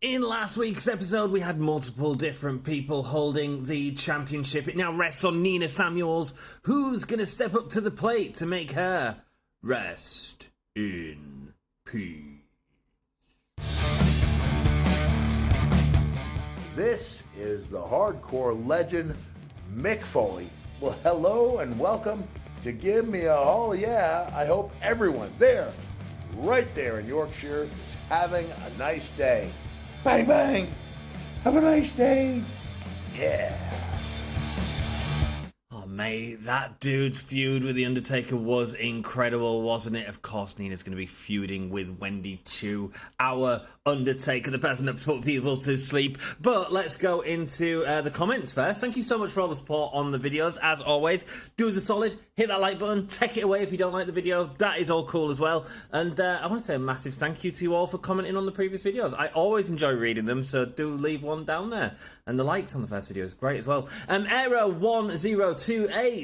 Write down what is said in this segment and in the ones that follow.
In last week's episode, we had multiple different people holding the championship. It now rests on Nina Samuels. Who's going to step up to the plate to make her rest in peace? This is the hardcore legend, Mick Foley. Well, hello and welcome to Give Me a Oh Yeah. I hope everyone there, right there in Yorkshire, is having a nice day. Bang, bang. Have a nice day. Yeah. Oh, mate, that dude's feud with The Undertaker was incredible, wasn't it? Of course, Nina's going to be feuding with Wendy Chu, our Undertaker, the person that put people to sleep. But let's go into the comments first. Thank you so much for all the support on the videos. As always, do us a solid, hit that like button, take it away if you don't like the video. That is all cool as well. And I want to say a massive thank you to you all for commenting on the previous videos. I always enjoy reading them, so do leave one down there. And the likes on the first video is great as well. Aero1028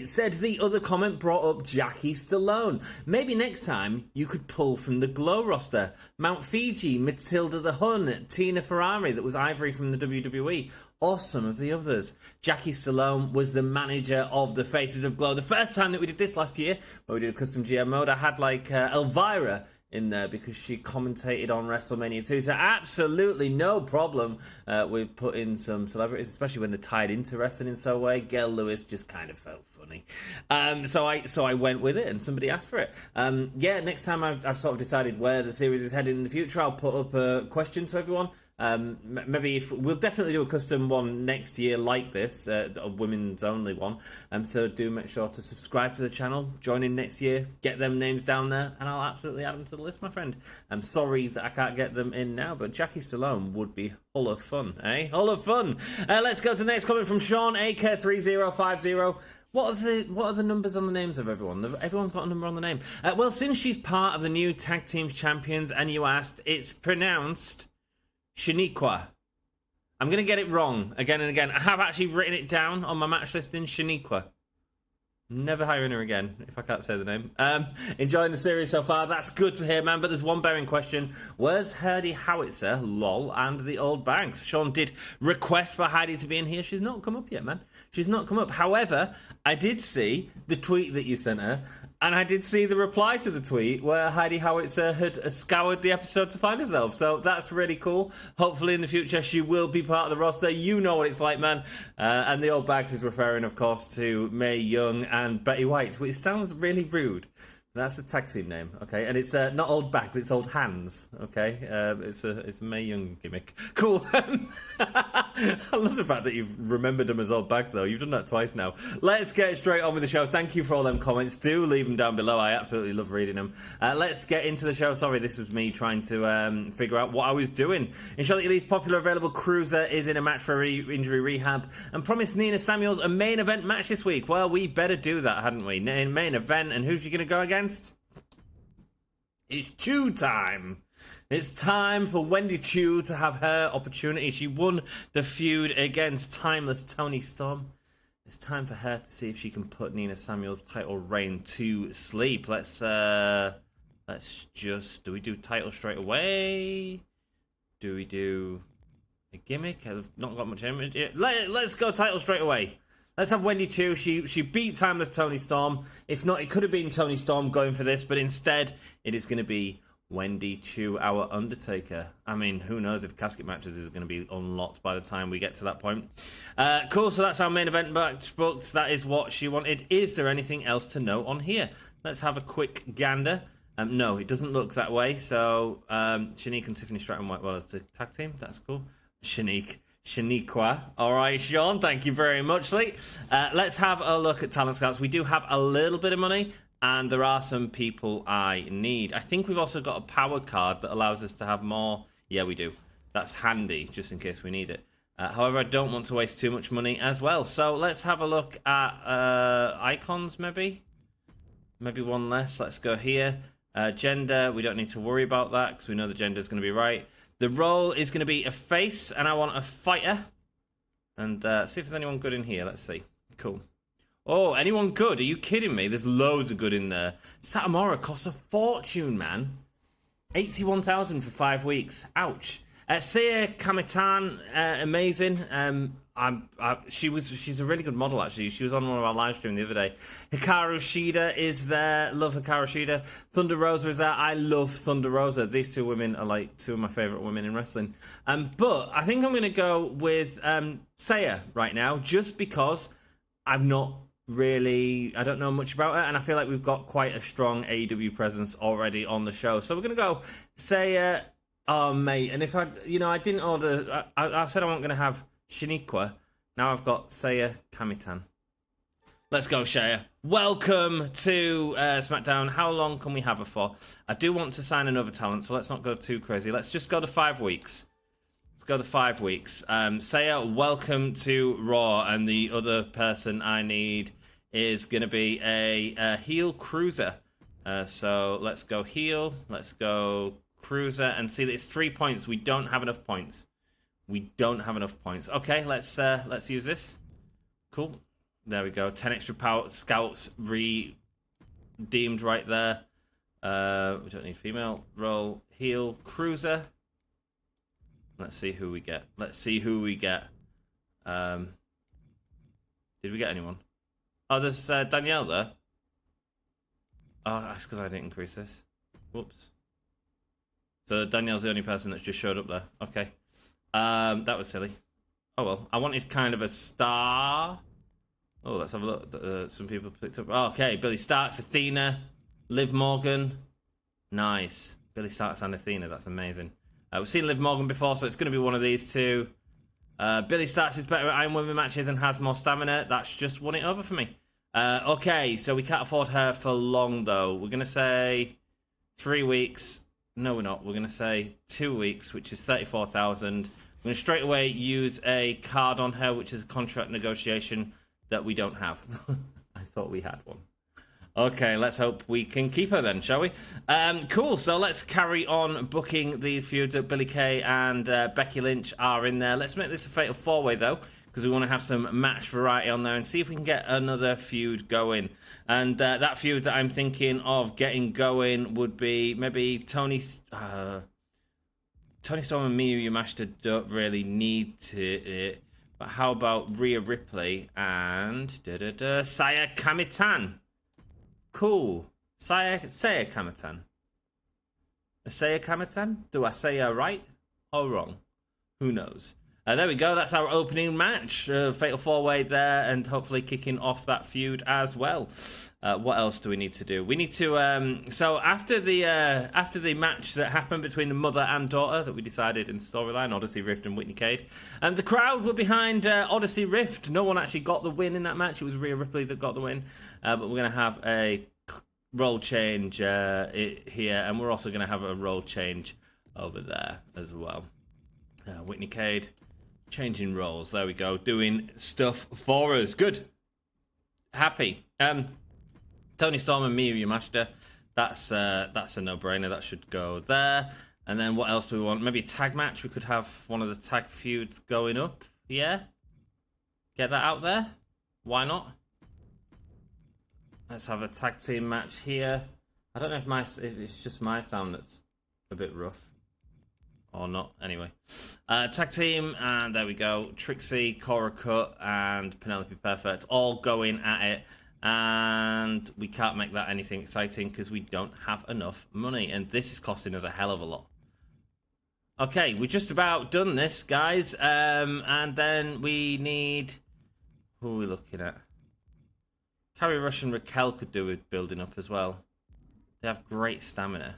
said the other comment brought up Jackie Stallone. Maybe next time you could pull from the Glow roster. Mount Fiji, Matilda the Hun, Tina Ferrari, that was Ivory from the WWE, or some of the others. Jackie Stallone was the manager of the Faces of Glow. The first time that we did this last year, where we did a custom GM mode, I had like Elvira in there because she commentated on WrestleMania 2. So absolutely no problem with putting some celebrities, especially when they're tied into wrestling in some way. Gail Lewis just kind of felt funny. So I went with it and somebody asked for it. Yeah, next time I've sort of decided where the series is headed in the future, I'll put up a question to everyone. Maybe if we'll definitely do a custom one next year like this, a women's only one. So do make sure to subscribe to the channel, join in next year, get them names down there, and I'll absolutely add them to the list, my friend. I'm sorry that I can't get them in now, but Jackie Stallone would be full of fun, eh? Full of fun. Let's go to the next comment from Sean AK3050. What are the numbers on the names of everyone? Everyone's got a number on the name. Well, since she's part of the new tag team champions, and you asked, it's pronounced Shaniqua. I'm going to get it wrong again and again. I have actually written it down on my match list in Shaniqua. Never hiring her again, if I can't say the name. Enjoying the series so far. That's good to hear, man. But there's one bearing question. Where's Heidi Howitzer, LOL, and the old Banks? Sean did request for Heidi to be in here. She's not come up yet, man. She's not come up. However, I did see the tweet that you sent her, and I did see the reply to the tweet where Heidi Howitzer had scoured the episode to find herself. So that's really cool. Hopefully in the future she will be part of the roster. You know what it's like, man. And the old Bags is referring, of course, to Mae Young and Betty White, which sounds really rude. That's the tag team name, okay? And it's not Old Bags, it's Old Hands, okay? It's a Mae Young gimmick. Cool. I love the fact that you've remembered them as Old Bags, though. You've done that twice now. Let's get straight on with the show. Thank you for all them comments. Do leave them down below. I absolutely love reading them. Let's get into the show. Sorry, this was me trying to figure out what I was doing. In Charlotte Lee's popular available cruiser is in a match for injury rehab and promised Nina Samuels a main event match this week. Well, we better do that, hadn't we? Main event, and who's she going to go against? It's Chu time. It's time for Wendy Chu to have her opportunity. She won the feud against timeless Toni Storm. It's time for her to see if she can put Nina Samuels' title reign to sleep. Let's just... Do we do title straight away? Do we do a gimmick? I've not got much image yet. Let's go title straight away. Let's have Wendy Chu. She beat timeless Toni Storm. If not, it could have been Toni Storm going for this, but instead, it is going to be Wendy Chu, our Undertaker. I mean, who knows if casket matches is going to be unlocked by the time we get to that point. Cool, so that's our main event match booked. That is what she wanted. Is there anything else to note on here? Let's have a quick gander. No, it doesn't look that way. So, Shanique and Tiffany Stratton White, well, as the tag team. That's cool. Shaniqua. All right, Sean, thank you very much, Lee. Let's have a look at Talent Scouts. We do have a little bit of money, and there are some people I need. I think we've also got a power card that allows us to have more. Yeah, we do. That's handy, just in case we need it. However, I don't want to waste too much money as well. So let's have a look at icons, maybe. Maybe one less. Let's go here. Gender, we don't need to worry about that because we know the gender is going to be right. The role is going to be a face, and I want a fighter. And see if there's anyone good in here. Let's see. Cool. Oh, anyone good? Are you kidding me? There's loads of good in there. Satomura costs a fortune, man. 81,000 for 5 weeks. Ouch. Saya Kamitan, amazing. She's a really good model actually. She was on one of our live streams the other day. Hikaru Shida is there. Love Hikaru Shida. Thunder Rosa is there. I love Thunder Rosa. These two women are like two of my favorite women in wrestling. But I think I'm going to go with Saya right now, just because I don't know much about her, and I feel like we've got quite a strong AEW presence already on the show. So we're going to go Saya. Oh, mate. And if I didn't order, I said I wasn't going to have Shaniqua. Now I've got Saya Kamitan. Let's go, Shaya. Welcome to SmackDown. How long can we have her for? I do want to sign another talent, so let's not go too crazy. Let's just go to 5 weeks. Let's go to 5 weeks. Saya, welcome to Raw. And the other person I need is going to be a heel cruiser. So let's go heel. Let's go cruiser and see that it's 3 points. We don't have enough points. Okay, let's use this. Cool. There we go. 10 extra power scouts redeemed right there. We don't need female. Roll heel cruiser. Let's see who we get. Did we get anyone? Oh, there's Danielle there. Oh, that's because I didn't increase this. Whoops. So Danielle's the only person that's just showed up there. Okay. That was silly. Oh well. I wanted kind of a star. Oh, let's have a look. Some people picked up. Oh, okay. Billy Starks, Athena, Liv Morgan. Nice. Billy Starks and Athena. That's amazing. We've seen Liv Morgan before, so it's going to be one of these two. Billy Starks is better at Iron Women matches and has more stamina. That's just won it over for me. Okay, so we can't afford her for long, though. We're going to say 3 weeks. No, we're not. We're going to say 2 weeks, which is 34,000. We're going to straight away use a card on her, which is a contract negotiation that we don't have. I thought we had one. Okay, let's hope we can keep her then, shall we? Cool, so let's carry on booking these feuds. Billy Kay and Becky Lynch are in there. Let's make this a fatal 4-way, though, because we want to have some match variety on there and see if we can get another feud going. And that feud that I'm thinking of getting going would be maybe Tony Storm and Miyu Yamashita don't really need to. But how about Rhea Ripley and Saya Kamitan? Cool. Saya Kamitan. Saya Kamitan? Do I say her right or wrong? Who knows? There we go. That's our opening match. Fatal 4-way there, and hopefully kicking off that feud as well. What else do we need to do? We need to. So after the match that happened between the mother and daughter that we decided in the storyline, Odyssey Rift and Whitney Cade, and the crowd were behind Odyssey Rift. No one actually got the win in that match. It was Rhea Ripley that got the win. But we're going to have a role change here, and we're also going to have a role change over there as well. Whitney Cade. Changing roles. There we go. Doing stuff for us. Good. Happy. Tony Storm and Miyu Yamashita. That's a no-brainer. That should go there. And then what else do we want? Maybe a tag match. We could have one of the tag feuds going up. Yeah? Get that out there. Why not? Let's have a tag team match here. I don't know if it's just my sound that's a bit rough. Or not, anyway. Tag team, and there we go. Trixie, Cora Cut, and Penelope Perfect all going at it. And we can't make that anything exciting because we don't have enough money. And this is costing us a hell of a lot. Okay, we're just about done this, guys. And then we need... Who are we looking at? Carrie Rush and Raquel could do with building up as well. They have great stamina.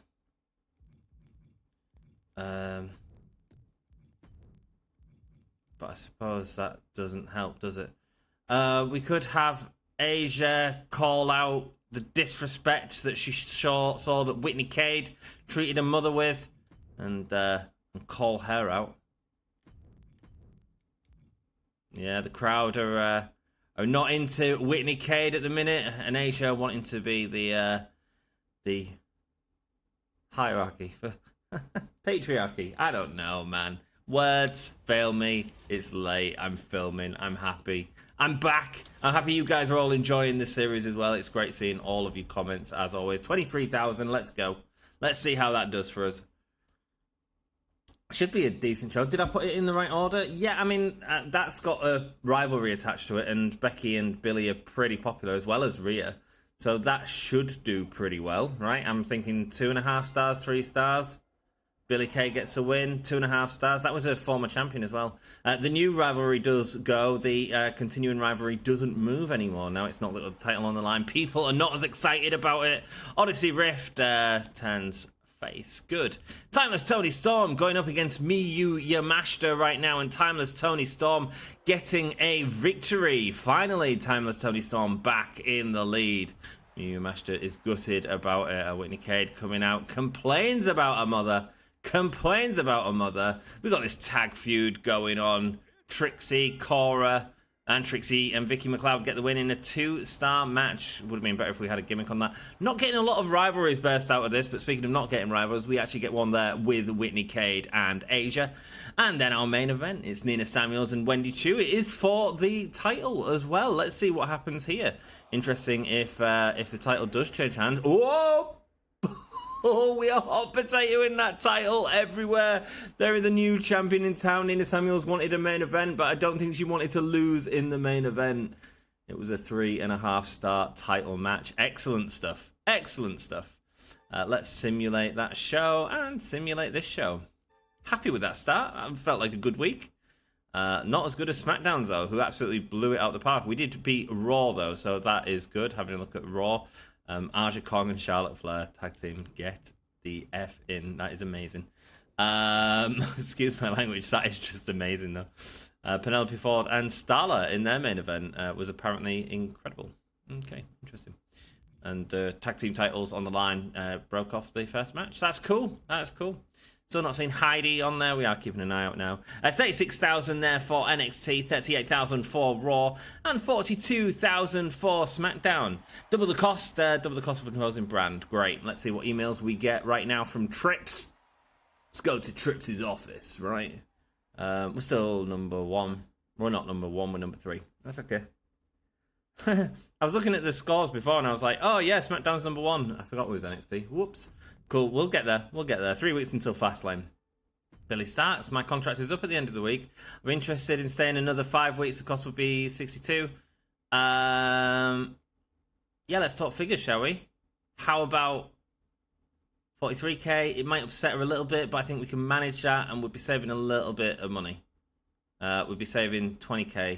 But I suppose that doesn't help, does it? We could have Asia call out the disrespect that she saw that Whitney Cade treated her mother with, and call her out. Yeah, the crowd are not into Whitney Cade at the minute, and Asia wanting to be the hierarchy for patriarchy. I don't know, man. Words fail me. It's late. I'm filming. I'm happy. I'm back. I'm happy you guys are all enjoying this series as well. It's great seeing all of your comments as always. 23,000. Let's go. Let's see how that does for us. Should be a decent show. Did I put it in the right order? Yeah, I mean, that's got a rivalry attached to it, and Becky and Billy are pretty popular, as well as Rhea. So that should do pretty well, right? I'm thinking 2.5 stars, 3 stars. Billy Kay gets a win, 2.5 stars. That was a former champion as well. The new rivalry does go. The continuing rivalry doesn't move anymore. Now it's not the title on the line. People are not as excited about it. Odyssey Rift turns face. Good. Timeless Tony Storm going up against Miyu Yamashita right now, and Timeless Tony Storm getting a victory. Finally, Timeless Tony Storm back in the lead. Miyu Yamashita is gutted about it. Whitney Cade coming out, complains about her mother. We've got this tag feud going on. Trixie, Cora, and Trixie and Vicky McLeod get the win in a 2-star match. Would have been better if we had a gimmick on that. Not getting a lot of rivalries burst out of this, but speaking of not getting rivals, we actually get one there with Whitney Cade and Asia. And then our main event is Nina Samuels and Wendy Chu. It is for the title as well. Let's see what happens here. Interesting if the title does change hands. Whoa! Oh, we are hot potato in that title everywhere. There is a new champion in town. Nina Samuels wanted a main event, but I don't think she wanted to lose in the main event. It was a 3.5-star title match. Excellent stuff. Let's simulate that show and simulate this show. Happy with that start. I felt like a good week. Not as good as SmackDown's, though, who absolutely blew it out the park. We did beat Raw, though, so that is good. Having a look at Raw. Aja Kong and Charlotte Flair tag team, get the F in. That is amazing. Excuse my language, that is just amazing though. Penelope Ford and Starla in their main event was apparently incredible. Okay, interesting. And tag team titles on the line broke off the first match. That's cool. Still not seeing Heidi on there. We are keeping an eye out now. 36,000 there for NXT, 38,000 for Raw, and 42,000 for SmackDown. Double the cost of an opposing brand. Great. Let's see what emails we get right now from Trips. Let's go to Trips' office, right? We're still number 1. We're not number 1, we're number 3. That's okay. I was looking at the scores before and I was like, oh yeah, SmackDown's number 1. I forgot it was NXT. Whoops. Cool, we'll get there. 3 weeks until Fastlane. Billy Starks, my contract is up at the end of the week. I'm interested in staying another 5 weeks. The cost would be 62. Yeah, let's talk figures, shall we? How about 43k? It might upset her a little bit, but I think we can manage that and we'll be saving a little bit of money. We'll be saving 20k,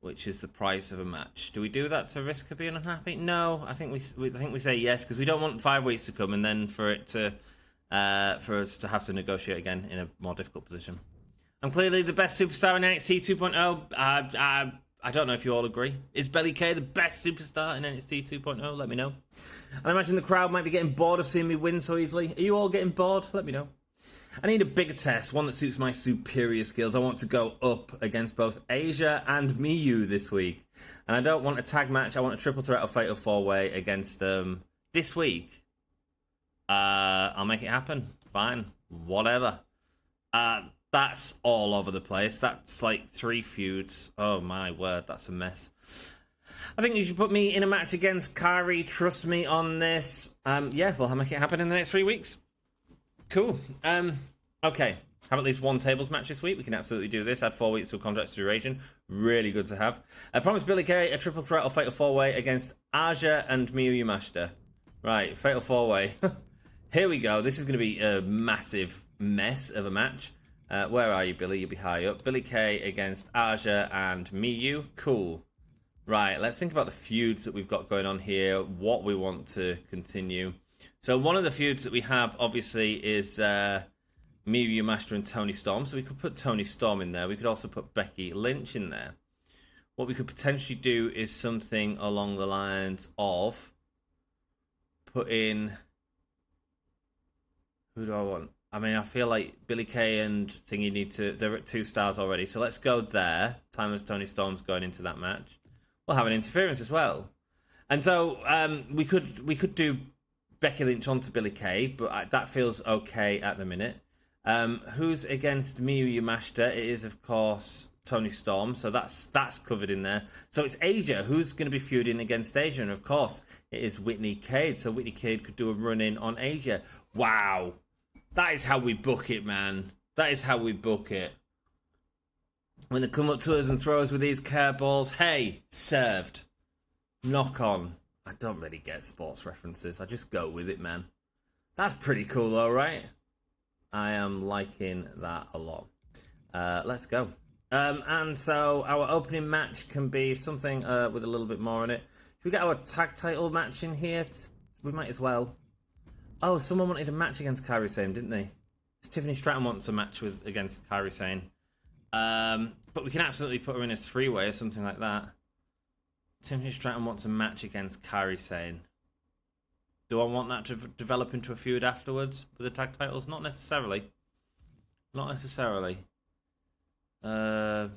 which is the price of a match. Do we do that to risk her being unhappy? No, I think we say yes because we don't want 5 weeks to come and then for us to have to negotiate again in a more difficult position. I'm clearly the best superstar in NXT 2.0. I don't know if you all agree. Is Billie Kay the best superstar in NXT 2.0? Let me know. I imagine the crowd might be getting bored of seeing me win so easily. Are you all getting bored? Let me know. I need a bigger test, one that suits my superior skills. I want to go up against both Asia and Miyu this week. And I don't want a tag match. I want a triple threat or fatal 4-way against them this week. I'll make it happen. Fine. Whatever. That's all over the place. That's like 3 feuds. Oh my word, that's a mess. I think you should put me in a match against Kairi. Trust me on this. Yeah, well, I'll make it happen in the next 3 weeks. Cool. Okay. Have at least one tables match this week. We can absolutely do this. Add 4 weeks to a contract duration. Really good to have. I promised Billie Kay a triple threat or fatal 4-way against Aja and Miyu Yamashita. Right, fatal 4-way. Here we go. This is going to be a massive mess of a match. Where are you, Billy? You'll be high up. Billie Kay against Aja and Miyu. Cool. Right, let's think about the feuds that we've got going on here. What we want to continue. So one of the feuds that we have, obviously, is Miyu Yamashita and Toni Storm. So we could put Toni Storm in there. We could also put Becky Lynch in there. What we could potentially do is something along the lines of put in... Who do I want? I mean, I feel like Billie Kay and Thingy need to... They're at 2 stars already. So let's go there. Timeless Toni Storm's going into that match. We'll have an interference as well. And so we could do Becky Lynch onto Billie Kay, but that feels okay at the minute. Who's against Miyu Yamashita? It is, of course, Toni Storm, so that's covered in there. So it's Aja. Who's going to be feuding against Aja? And, of course, it is Whitney Cade. So Whitney Cade could do a run-in on Aja. Wow. That is how we book it, man. That is how we book it. When they come up to us and throw us with these curveballs, hey, served. Knock on. I don't really get sports references. I just go with it, man. That's pretty cool, though, right? I am liking that a lot. Let's go. And so our opening match can be something with a little bit more in it. Should we get our tag title match in here? We might as well. Oh, someone wanted a match against Kairi Sane, didn't they? Tiffany Stratton wants a match against Kairi Sane. But we can absolutely put her in a three-way or something like that. Tiffany Stratton wants a match against Kairi Sane. Do I want that to develop into a feud afterwards for the tag titles? Not necessarily. Not necessarily. But,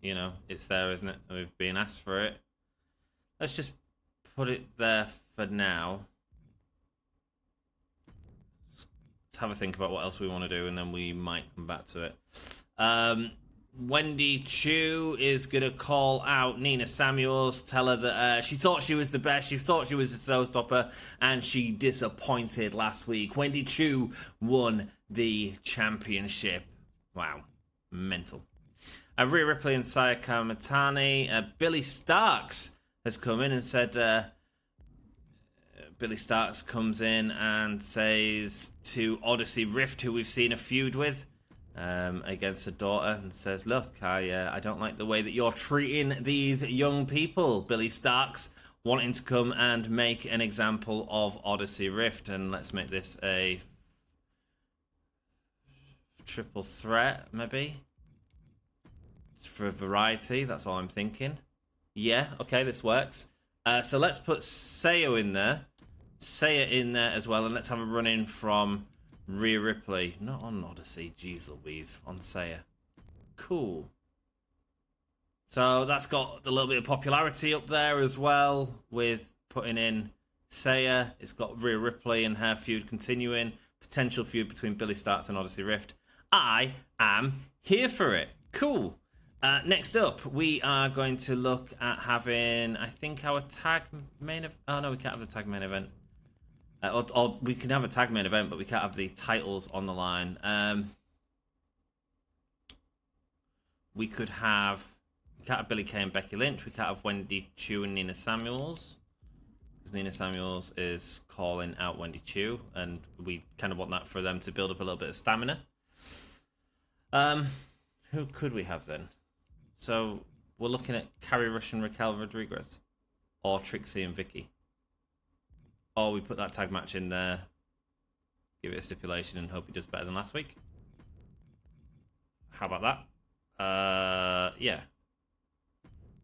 you know, it's there, isn't it? We've been asked for it. Let's just put it there for now. Let's have a think about what else we want to do, and then we might come back to it. Wendy Chu is going to call out Nina Samuels, tell her that she thought she was the best, she thought she was the showstopper, and she disappointed last week. Wendy Chu won the championship. Wow. Mental. Rhea Ripley and Sayaka Matani. Billy Starks has come in and said... Billy Starks comes in and says to Odyssey Rift, who we've seen a feud with, against her daughter, and says, look, I don't like the way that you're treating these young people, Billy Starks, wanting to come and make an example of Odyssey Rift, and let's make this a triple threat, maybe? It's for variety, that's all I'm thinking. Yeah, okay, this works. So let's put Sayo in there. Saya in there as well, and let's have a run-in from Rhea Ripley. Not on Odyssey, jeez Louise, on Saya. Cool. So that's got a little bit of popularity up there as well, with putting in Saya. It's got Rhea Ripley and her feud continuing. Potential feud between Billy Starks and Odyssey Rift. I am here for it. Cool. Next up, we are going to look at having, I think, our tag main event. Oh, no, we can't have the tag main event. Or we can have a tag main event, but we can't have the titles on the line. We can't have Billy Kay and Becky Lynch. We can't have Wendy Chu and Nina Samuels, because Nina Samuels is calling out Wendy Chu, and we kind of want that for them to build up a little bit of stamina. Who could we have then? So we're looking at Carrie Rush and Raquel Rodriguez, or Trixie and Vicky. Or we put that tag match in there, give it a stipulation, and hope it does better than last week. How about that? Yeah.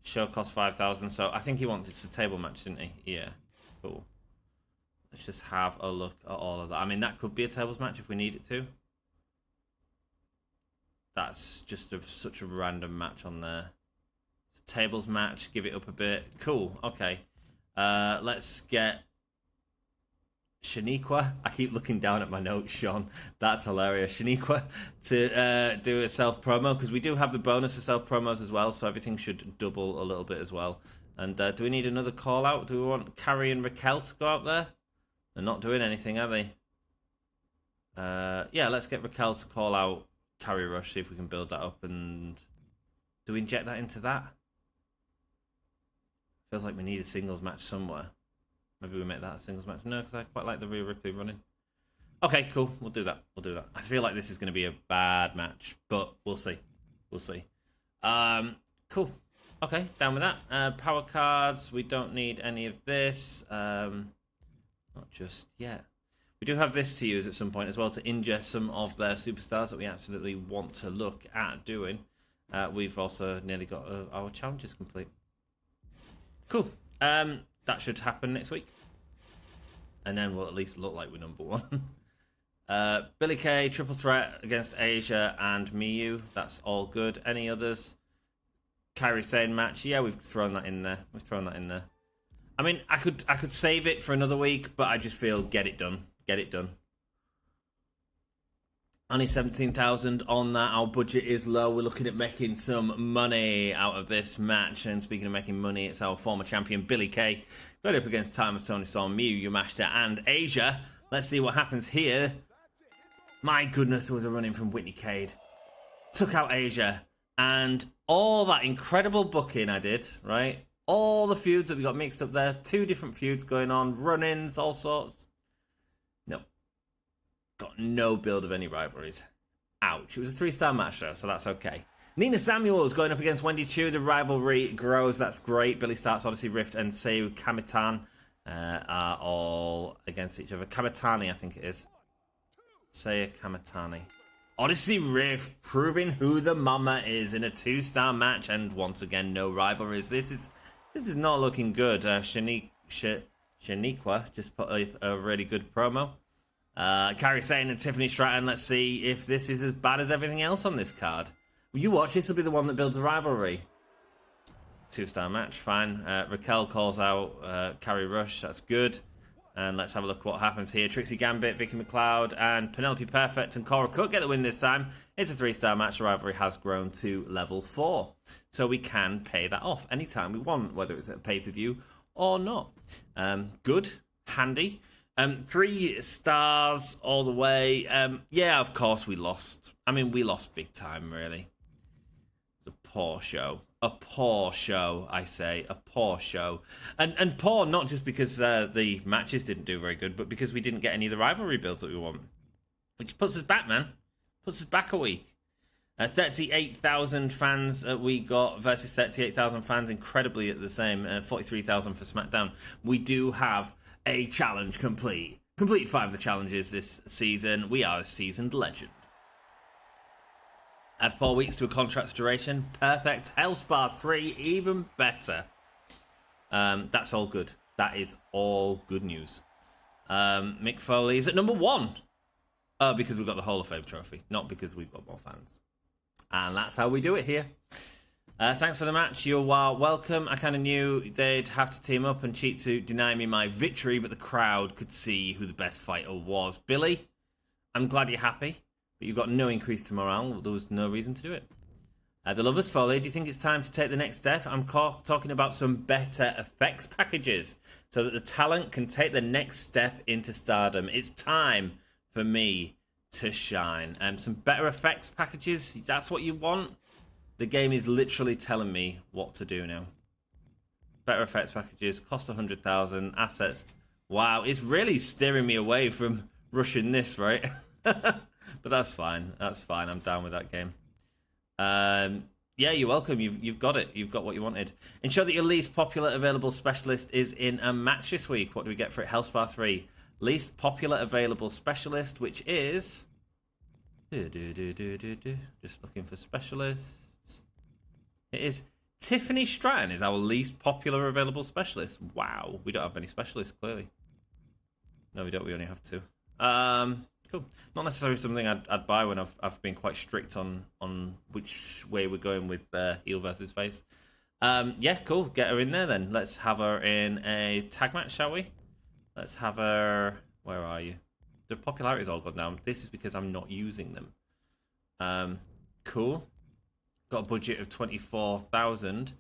Show cost 5,000, so I think he wanted a table match, didn't he? Yeah. Cool. Let's just have a look at all of that. I mean, that could be a tables match if we need it to. That's just such a random match on there. It's a tables match, give it up a bit. Cool, okay. Let's get Shaniqua. I keep looking down at my notes, Sean. That's hilarious. Shaniqua to do a self-promo, because we do have the bonus for self-promos as well, so everything should double a little bit as well. And do we need another call-out? Do we want Carrie and Raquel to go out there? They're not doing anything, are they? Yeah, let's get Raquel to call out Carrie Rush, see if we can build that up. And do we inject that into that? Feels like we need a singles match somewhere. Maybe we make that a singles match. No, because I quite like the Rhea Ripley running. Okay, cool. We'll do that. I feel like this is going to be a bad match, but we'll see. Cool. Okay, down with that. Power cards. We don't need any of this. Not just yet. We do have this to use at some point as well to ingest some of their superstars that we absolutely want to look at doing. We've also nearly got our challenges complete. Cool. That should happen next week. And then we'll at least look like we're number one. Billy Kay, triple threat against Asia and Miyu. That's all good. Any others? Kairi Sane match. Yeah, we've thrown that in there. I mean, I could save it for another week, but I just feel get it done. Only 17,000 on that. Our budget is low. We're looking at making some money out of this match. And speaking of making money, it's our former champion Billy Kay going up against Timeless Tony Storm, Miyu Yamashita, and Asia. Let's see what happens here. My goodness, there was a run-in from Whitney Cade. Took out Asia. And all that incredible booking I did, right? All the feuds that we got mixed up there. 2 different feuds going on. Run-ins, all sorts. No. Got no build of any rivalries. Ouch. It was a 3-star match, though, so that's okay. Nina Samuels going up against Wendy Chu. The rivalry grows. That's great. Billy Starks, Odyssey Rift, and Seiyu Kamitan are all against each other. Kamitani, I think it is. Seiyu Kamitani. Odyssey Rift proving who the mama is in a 2-star match, and once again, no rivalries. This is not looking good. Shaniqua just put a really good promo. Kairi Sane and Tiffany Stratton. Let's see if this is as bad as everything else on this card. You watch, this will be the one that builds a rivalry. 2-star match, fine. Raquel calls out Carrie Rush, that's good. And let's have a look what happens here. Trixie Gambit, Vicky McLeod, and Penelope Perfect and Cora Cook get the win this time. It's a 3-star match. The rivalry has grown to level 4. So we can pay that off anytime we want, whether it's at a pay-per-view or not. Good, handy. 3 stars all the way. Yeah, of course we lost. I mean, we lost big time, really. It was a poor show. A poor show, I say. A poor show. And poor not just because the matches didn't do very good, but because we didn't get any of the rivalry builds that we want. Which puts us back, man. Puts us back a week. 38,000 fans we got versus 38,000 fans. Incredibly at the same. 43,000 for SmackDown. We do have a challenge complete. Completed 5 of the challenges this season. We are a seasoned legend. Add 4 weeks to a contract's duration. Perfect. Hellspar 3, even better. That's all good. That is all good news. Mick Foley is at number 1. Because we've got the Hall of Fame trophy, not because we've got more fans. And that's how we do it here. Thanks for the match. You're welcome. I kind of knew they'd have to team up and cheat to deny me my victory, but the crowd could see who the best fighter was. Billy, I'm glad you're happy. But you've got no increase to morale. There was no reason to do it. The Lovers Folly, do you think it's time to take the next step? I'm talking about some better effects packages so that the talent can take the next step into stardom. It's time for me to shine. Some better effects packages, that's what you want? The game is literally telling me what to do now. Better effects packages, cost 100,000, assets. Wow, it's really steering me away from rushing this, right? But that's fine. That's fine. I'm down with that game. Yeah, you're welcome. You've got it. You've got what you wanted. Ensure that your least popular available specialist is in a match this week. What do we get for it? Hellspar 3. Least popular available specialist, which is... Just looking for specialists. It is Tiffany Stratton is our least popular available specialist. Wow. We don't have many specialists, clearly. No, we don't. We only have 2. Cool. Not necessarily something I'd buy when I've been quite strict on which way we're going with heel versus face. Yeah, cool. Get her in there then. Let's have her in a tag match, shall we? Let's have her... Where are you? The popularity's all gone down. This is because I'm not using them. Cool. Got a budget of 24,000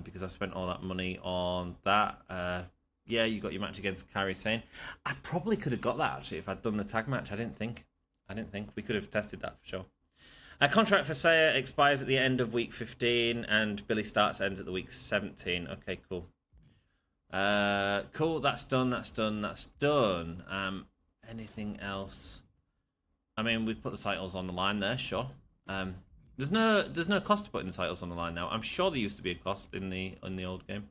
because I spent all that money on that. Yeah, you got your match against Kairi Sane. I probably could have got that, actually, if I'd done the tag match. I didn't think. We could have tested that for sure. Contract for Saya expires at the end of week 15, and Billy Starks ends at the week 17. Okay, cool. Cool, that's done. Anything else? I mean, we've put the titles on the line there, sure. There's no cost to putting the titles on the line now. I'm sure there used to be a cost in the old game.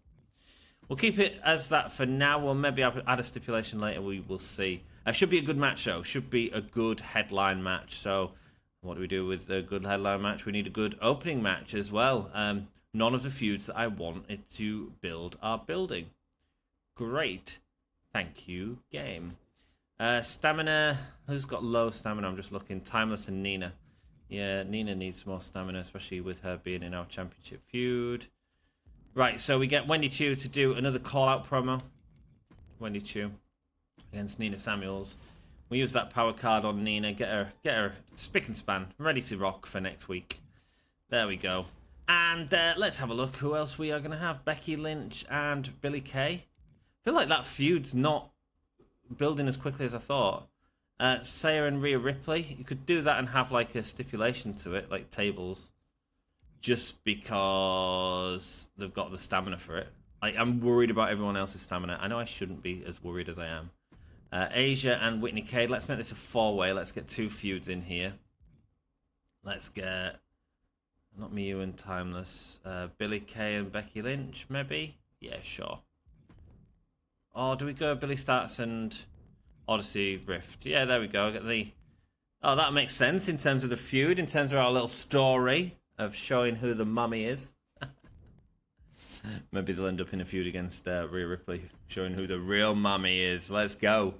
We'll keep it as that for now. We'll maybe add a stipulation later. We will see. Should be a good match, though. Should be a good headline match. So what do we do with a good headline match? We need a good opening match as well. None of the feuds that I wanted to build are building. Great. Thank you, game. Stamina. Who's got low stamina? I'm just looking. Timeless and Nina. Yeah, Nina needs more stamina, especially with her being in our championship feud. Right, so we get Wendy Chu to do another call-out promo. Wendy Chu against Nina Samuels. We use that power card on Nina, get her spick and span, ready to rock for next week. There we go. And let's have a look who else we are going to have. Becky Lynch and Billie Kay. I feel like that feud's not building as quickly as I thought. Saya and Rhea Ripley, you could do that and have like a stipulation to it, like tables, just because they've got the stamina for it. Like, I'm worried about everyone else's stamina. I know I shouldn't be as worried as I am. Asia and Whitney Cade. Let's make this a 4-way. Let's get 2 feuds in here. Let's get not Miyu and Timeless. Billy Kay and Becky Lynch, maybe? Yeah, sure. Or do we go Billy Starks and Odyssey Rift? Yeah, there we go. Get the... Oh, that makes sense in terms of the feud, in terms of our little story of showing who the mummy is. Maybe they'll end up in a feud against Rhea Ripley, showing who the real mummy is. Let's go.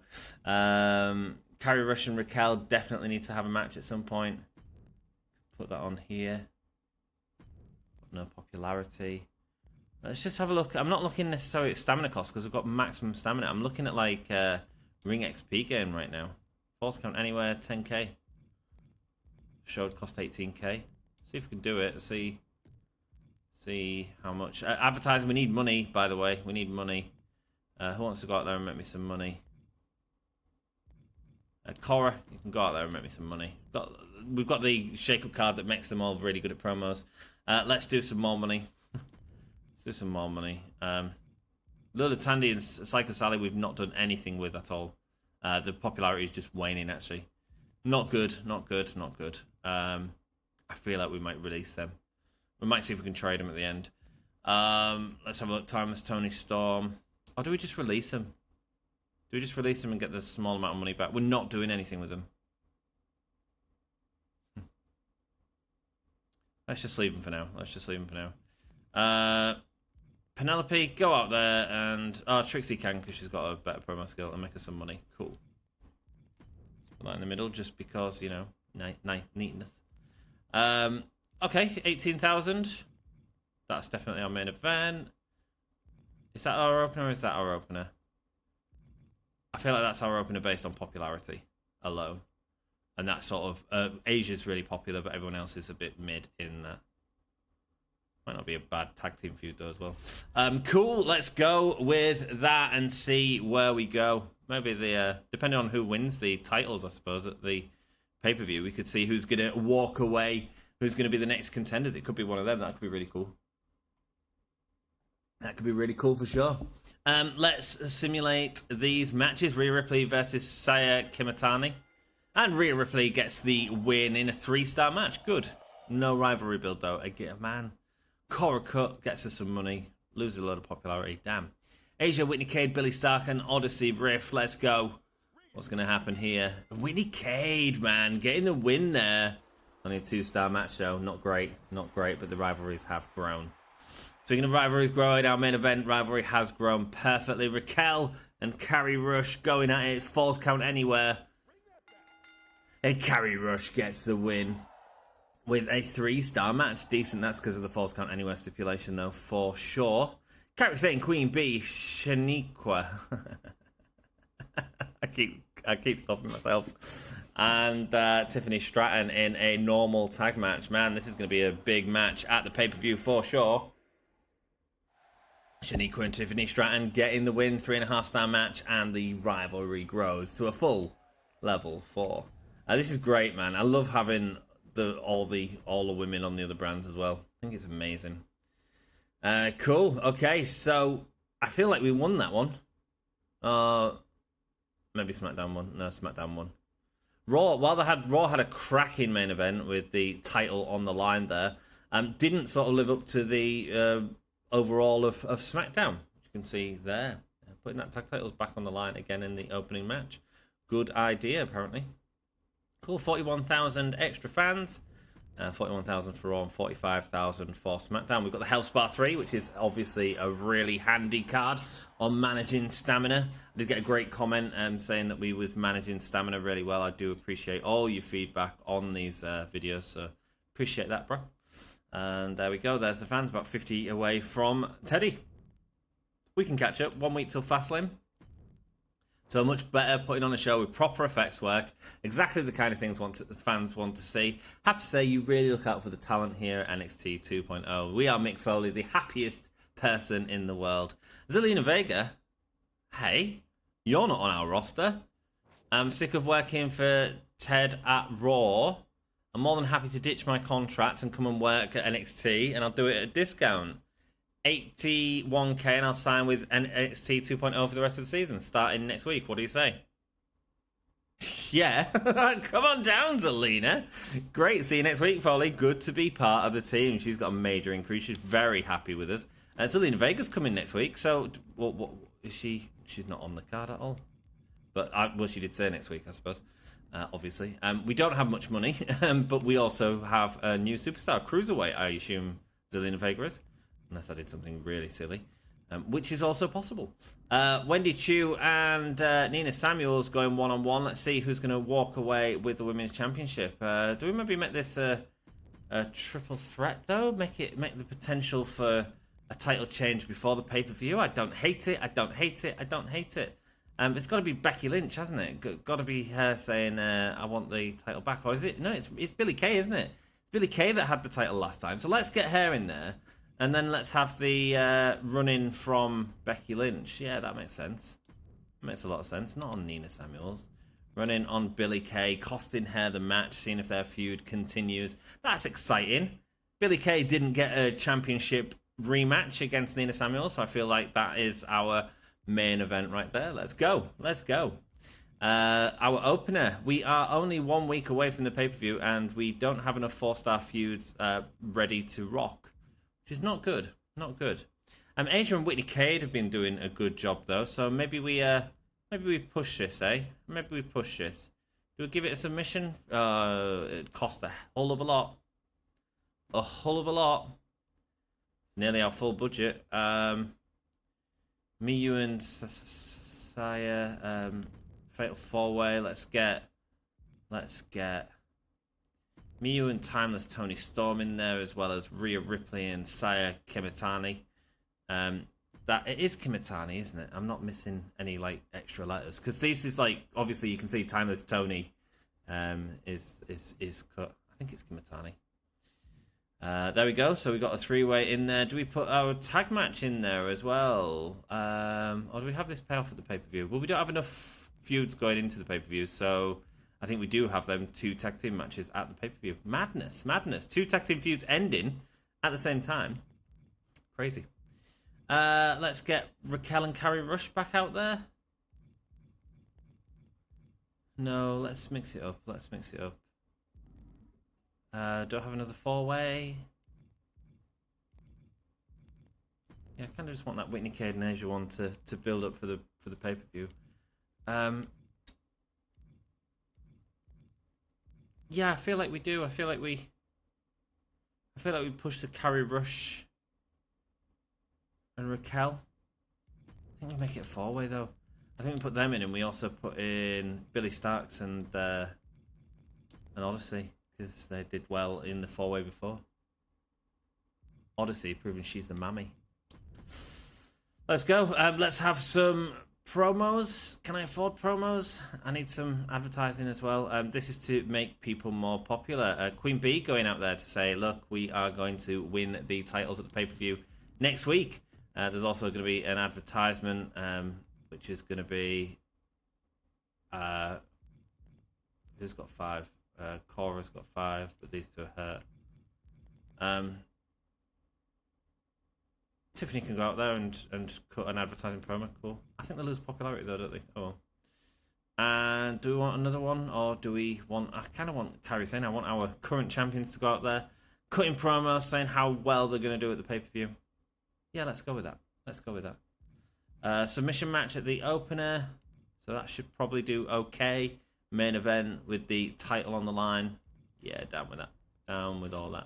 Carrie Rush and Raquel definitely need to have a match at some point. Put that on here. No popularity. Let's just have a look. I'm not looking necessarily at stamina cost because we've got maximum stamina. I'm looking at like Ring XP game right now. False count anywhere, 10k. Showed cost 18k. See if we can do it. See how much. Advertising, we need money, by the way. We need money. Who wants to go out there and make me some money? Cora, you can go out there and make me some money. We've got the shake-up card that makes them all really good at promos. Let's do some more money. Let's do some more money. Lola Tandy and Psycho Sally we've not done anything with at all. The popularity is just waning, actually. Not good, not good, not good. I feel like we might release them. We might see if we can trade them at the end. Let's have a look. Timeless Tony Storm. Or do we just release them? Do we just release them and get the small amount of money back? We're not doing anything with them. Let's just leave them for now. Let's just leave them for now. Penelope, go out there and... Oh, Trixie can because she's got a better promo skill and make her some money. Cool. Put that in the middle just because, you know, neatness. Okay, 18,000. That's definitely our main event. Is that our opener or is that our opener? I feel like that's our opener based on popularity alone. And that's sort of... Asia's really popular, but everyone else is a bit mid in that. Might not be a bad tag team feud, though, as well. Cool, let's go with that and see where we go. Maybe depending on who wins the titles, I suppose, at the pay-per-view, we could see who's going to walk away, who's going to be the next contenders. It could be one of them. That could be really cool. That could be really cool for sure. Let's simulate these matches. Rhea Ripley versus Saya Kimitani. And Rhea Ripley gets the win in a 3-star match. Good. No rivalry build, though. Again, man. Cora Cut gets us some money. Loses a load of popularity. Damn. Asia, Whitney Cade, Billy Stark, and Odyssey Riff. Let's go. What's going to happen here? Whitney Cade, man. Getting the win there. Only a 2-star match, though. Not great. Not great, but the rivalries have grown. Speaking of rivalries growing, our main event rivalry has grown perfectly. Raquel and Carrie Rush going at it. It's falls count anywhere. And Carrie Rush gets the win with a 3-star match. Decent. That's because of the falls count anywhere stipulation, though, for sure. Carrie Satan Queen B, Shaniqua. I keep stopping myself. And Tiffany Stratton in a normal tag match. Man, this is going to be a big match at the pay-per-view for sure. Shaniqua and Tiffany Stratton getting the win, 3.5-star match, and the rivalry grows to a full level 4. This is great, man. I love having all the women on the other brands as well. I think it's amazing. Cool. Okay, so I feel like we won that one. Maybe SmackDown won. No, SmackDown won. Raw had a cracking main event with the title on the line there. Didn't sort of live up to the overall of SmackDown, which you can see there. Putting that tag titles back on the line again in the opening match. Good idea, apparently. Cool, 41,000 extra fans. 41,000 for Raw and 45,000 for SmackDown. We've got the Hellspar 3, which is obviously a really handy card on managing stamina. I did get a great comment saying that we was managing stamina really well. I do appreciate all your feedback on these videos, so appreciate that, bro. And there we go. There's the fans, about 50 away from Teddy. We can catch up 1 week till Fastlane. So much better putting on a show with proper effects work. Exactly the kind of things fans want to see. Have to say, you really look out for the talent here at NXT 2.0. We are Mick Foley, the happiest person in the world. Zelina Vega, hey, You're not on our roster. I'm sick of working for Ted at Raw. I'm more than happy to ditch my contract and come and work at NXT, and I'll do it at a discount. 81k, and I'll sign with NXT 2.0 for the rest of the season, starting next week. What do you say? Yeah, come on down, Zelina. Great, see you next week, Foley. Good to be part of the team. She's got a major increase. She's very happy with us. Zelina Vega's coming next week, so what is she? She's not on the card at all. But well, she did say next week, I suppose. Obviously, we don't have much money, but we also have a new superstar, cruiserweight. I assume Zelina Vega is, unless I did something really silly. Which is also possible. Wendy Chu and Nina Samuels going one-on-one. Let's see who's going to walk away with the Women's Championship. Do we maybe make this a triple threat, though? Make the potential for a title change before the pay-per-view? I don't hate it. I don't hate it. I don't hate it. It's got to be Becky Lynch, hasn't it? Got to be her saying, I want the title back. Or is it? No, it's Billie Kay, isn't it? It's Billie Kay that had the title last time. So let's get her in there. And then let's have the run-in from Becky Lynch. Yeah, that makes sense. Makes a lot of sense. Not on Nina Samuels. Run-in on Billie Kay, costing her the match, seeing if their feud continues. That's exciting. Billie Kay didn't get a championship rematch against Nina Samuels, so I feel like that is our main event right there. Let's go. Let's go. Our opener. We are only 1 week away from the pay-per-view, and we don't have enough 4-star feuds ready to rock. Which is not good. Not good. Asia and Whitney Cade have been doing a good job, though, so maybe we push this, eh? Maybe we push this. Do we give it a submission? It cost a whole of a lot. A whole of a lot. Nearly our full budget. Miyu and Saya, Fatal 4-Way. Let's get Miyu and Timeless Tony Storm in there, as well as Rhea Ripley and Saya Kimitani. That it is Kimitani, isn't it? I'm not missing any like extra letters, because this is like, obviously you can see Timeless Tony is cut. I think it's Kimitani. There we go. So we got a 3-way in there. Do we put our tag match in there as well, or do we have this payoff at the pay-per-view? Well, we don't have enough feuds going into the pay-per-view, so I think we do have them 2 tag team matches at the pay-per-view. Madness. 2 tag team feuds ending at the same time. Crazy. Let's get Raquel and Carrie Rush back out there. No, let's mix it up. Do I have another 4-way? Yeah, I kind of just want that Whitney Cade and Asia one to build up for the pay-per-view. Yeah, I feel like we do. I feel like we push the Carrie Rush and Raquel. I think we make it a 4-way though. I think we put them in, and we also put in Billy Starks and Odyssey, because they did well in the 4-way before. Odyssey proving she's the mammy. Let's go. Let's have some promos. Can I afford promos? I need some advertising as well. This is to make people more popular. Queen Bee going out there to say, look, we are going to win the titles at the pay-per-view next week. There's also going to be an advertisement, which is going to be... who's got 5? Cora's got 5, but these 2 are hurt. Tiffany can go out there and cut an advertising promo. Cool. I think they lose popularity though, don't they? Oh well. And do we want another one, or do we want... I kind of want Kairi Sane. I want our current champions to go out there, cutting promos, saying how well they're going to do at the pay-per-view. Yeah, let's go with that. Submission match at the opener. So that should probably do okay. Main event with the title on the line. Yeah, down with that. Down with all that.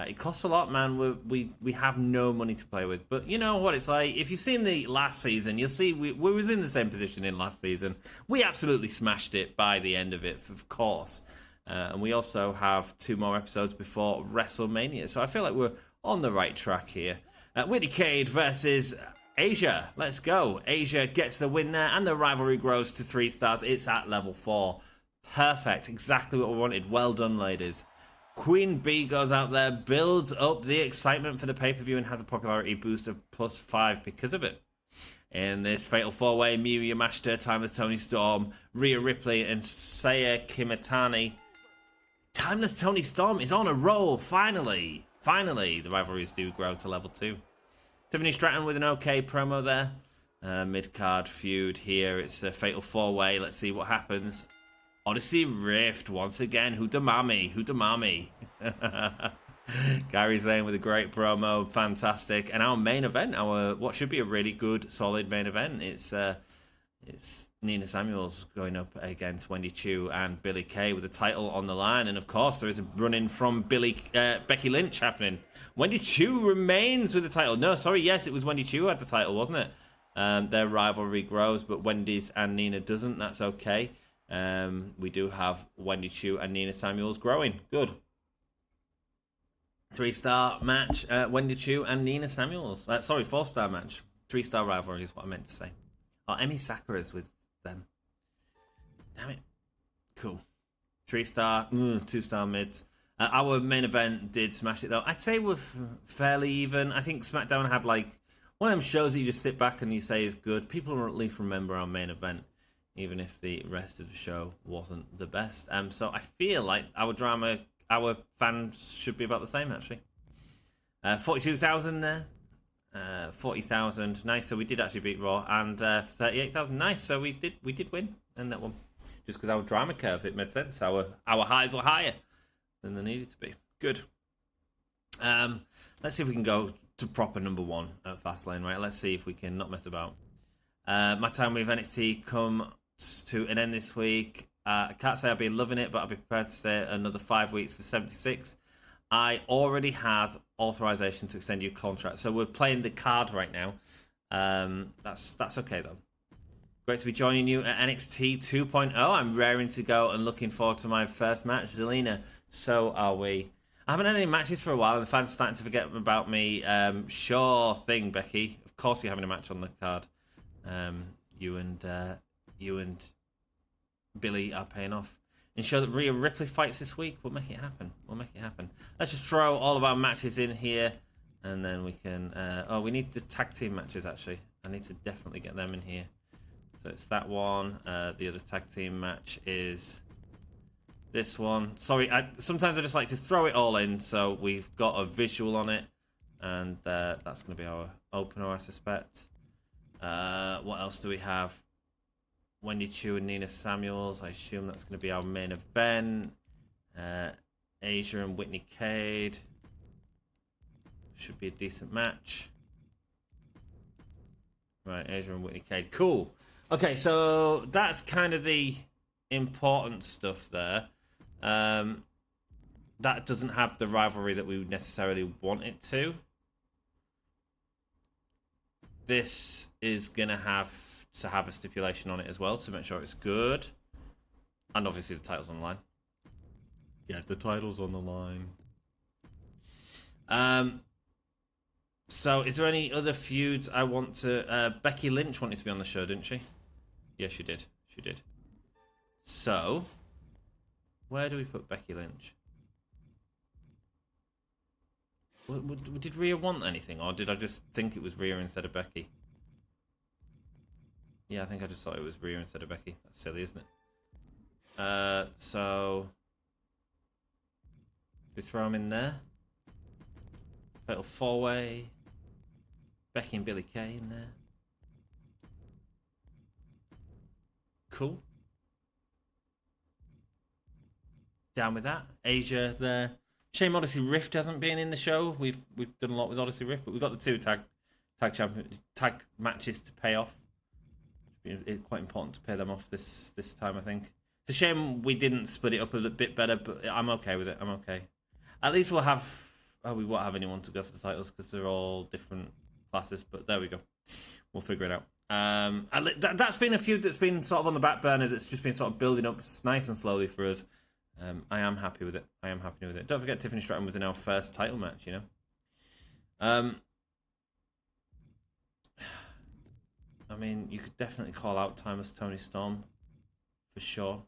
It costs a lot, man. We have no money to play with. But you know what it's like. If you've seen the last season, you'll see we was in the same position in last season. We absolutely smashed it by the end of it, of course. And we also have 2 more episodes before WrestleMania. So I feel like we're on the right track here. Whitney Cade versus Asia. Let's go. Asia gets the win there, and the rivalry grows to 3 stars. It's at level 4. Perfect. Exactly what we wanted. Well done, ladies. Queen Bee goes out there, builds up the excitement for the pay-per-view, and has a popularity boost of +5 because of it. In this fatal four-way, Miyu Yamashita, Timeless Tony Storm, Rhea Ripley, and Saya Kimitani. Timeless Tony Storm is on a roll, finally. Finally, the rivalries do grow to level 2. Tiffany Stratton with an okay promo there. Mid-card feud here. It's a fatal four-way. Let's see what happens. Odyssey Rift once again. Hudamami. Gary Zane with a great promo. Fantastic. And our main event, what should be a really good, solid main event. It's Nina Samuels going up against Wendy Chu and Billie Kay with the title on the line. And of course, there is a run-in from Becky Lynch happening. Wendy Chu remains with the title. No, sorry, yes, it was Wendy Chu who had the title, wasn't it? Their rivalry grows, but Wendy's and Nina doesn't. That's okay. We do have Wendy Chu and Nina Samuels growing. Good. 3-star match, Wendy Chu and Nina Samuels. 4-star match. 3-star rivalry is what I meant to say. Oh, Emi Sakura's with them. Damn it. Cool. 3-star, 2-star mids. Our main event did smash it, though. I'd say we're fairly even. I think SmackDown had, one of them shows that you just sit back and you say is good. People will at least remember our main event, even if the rest of the show wasn't the best. So I feel like our fans should be about the same, actually. 42,000 there. 40,000. Nice. So we did actually beat Raw. And 38,000. Nice. So we did win in that one. Just because our drama curve, it made sense. Our highs were higher than they needed to be. Good. Let's see if we can go to proper number 1 at Fastlane, right? Let's see if we can not mess about. My time with NXT comes to an end this week. I can't say I'll be loving it, but I'll be prepared to stay another 5 weeks for 76. I already have authorization to extend your contract, so we're playing the card right now. That's okay though. Great to be joining you at NXT 2.0. I'm raring to go and looking forward to my first match, Zelina. So are we. I haven't had any matches for a while, and the fans are starting to forget about me. Sure thing, Becky. Of course, you're having a match on the card. You and Billy are paying off. Ensure that Rhea Ripley fights this week. We'll make it happen. Let's just throw all of our matches in here, and then we can... we need the tag team matches, actually. I need to definitely get them in here. So it's that one. The other tag team match is this one. Sorry, sometimes I just like to throw it all in, so we've got a visual on it, and that's going to be our opener, I suspect. What else do we have? Wendy Chu and Nina Samuels. I assume that's going to be our main event. Asia and Whitney Cade. Should be a decent match. Right, Asia and Whitney Cade. Cool. Okay, so that's kind of the important stuff there. That doesn't have the rivalry that we would necessarily want it to. This is going to have a stipulation on it as well to make sure it's good. And obviously the title's on the line. Yeah, the title's on the line. So is there any other feuds I want to... Becky Lynch wanted to be on the show, didn't she? Yeah, she did. So, where do we put Becky Lynch? Did Rhea want anything, or did I just think it was Rhea instead of Becky? Yeah, I think I just thought it was Rhea instead of Becky. That's silly, isn't it? So... we throw him in there. Fatal 4-way. Becky and Billie Kay in there. Cool. Down with that. Asia there. Shame Odyssey Rift hasn't been in the show. We've done a lot with Odyssey Rift, but we've got the 2 tag matches to pay off. It's quite important to pay them off this time, I think. It's a shame we didn't split it up a bit better, but I'm okay with it. I'm okay. At least we'll have... we won't have anyone to go for the titles because they're all different classes, but there we go. We'll figure it out. That's been a feud that's been sort of on the back burner, that's just been sort of building up nice and slowly for us. I am happy with it. Don't forget Tiffany Stratton was in our first title match, you know. I mean, you could definitely call out Timeless Tony Storm, for sure.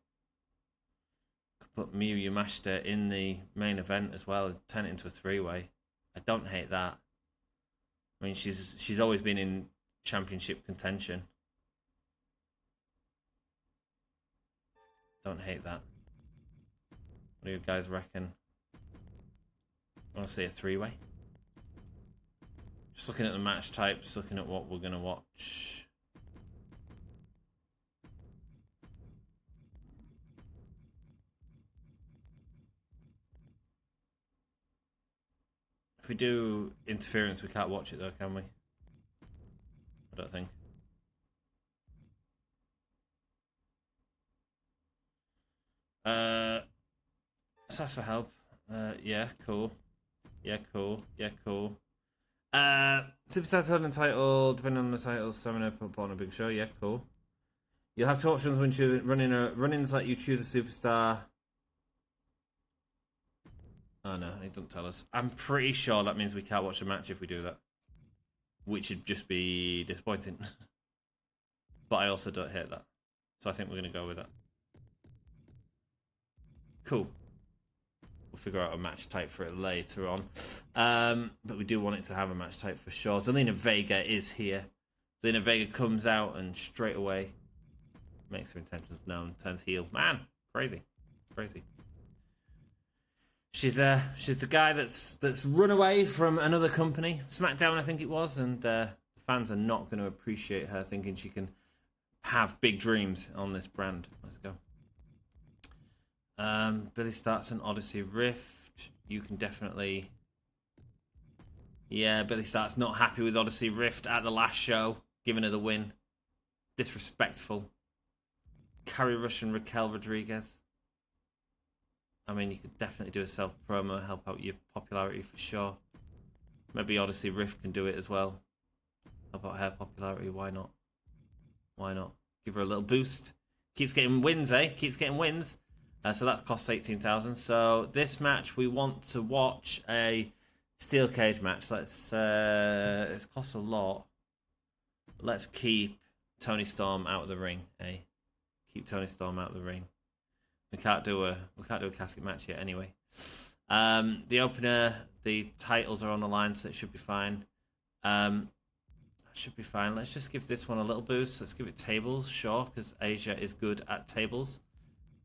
Could put Miyu Yamashita in the main event as well and turn it into a 3-way. I don't hate that. I mean, she's always been in championship contention. Don't hate that. What do you guys reckon? I want to see a three-way. Just looking at the match types, looking at what we're going to watch. If we do interference, we can't watch it though, can we? I don't think. Let's ask for help. Yeah, cool. Yeah, cool. Yeah, cool. Superstar tournament title, depending on the title, stamina, put on a big show. Yeah, cool. You'll have two options when choosing run-ins. Let you choose a superstar. Oh no, it doesn't tell us. I'm pretty sure that means we can't watch the match if we do that, which would just be disappointing. But I also don't hate that, so I think we're gonna go with that. Cool. We'll figure out a match type for it later on. But we do want it to have a match type for sure. Zelina Vega is here. Zelina Vega comes out and straight away makes her intentions known, turns heel. Man, crazy. Crazy. She's the guy that's run away from another company, SmackDown I think it was, and fans are not going to appreciate her thinking she can have big dreams on this brand. Let's go. Billy starts an Odyssey Rift. You can definitely... Yeah, Billy starts not happy with Odyssey Rift at the last show, giving her the win. Disrespectful. Carrie Rush and Raquel Rodriguez. I mean, you could definitely do a self-promo, help out your popularity for sure. Maybe Odyssey Rift can do it as well. Help out her popularity, why not? Why not? Give her a little boost. Keeps getting wins, eh? Keeps getting wins. So that costs 18,000. So this match, we want to watch a steel cage match. It costs a lot. Let's keep Toni Storm out of the ring, eh? Keep Toni Storm out of the ring. We can't do a casket match yet anyway. The opener, the titles are on the line, so it should be fine. Should be fine. Let's just give this one a little boost. Let's give it tables, sure, because Asia is good at tables.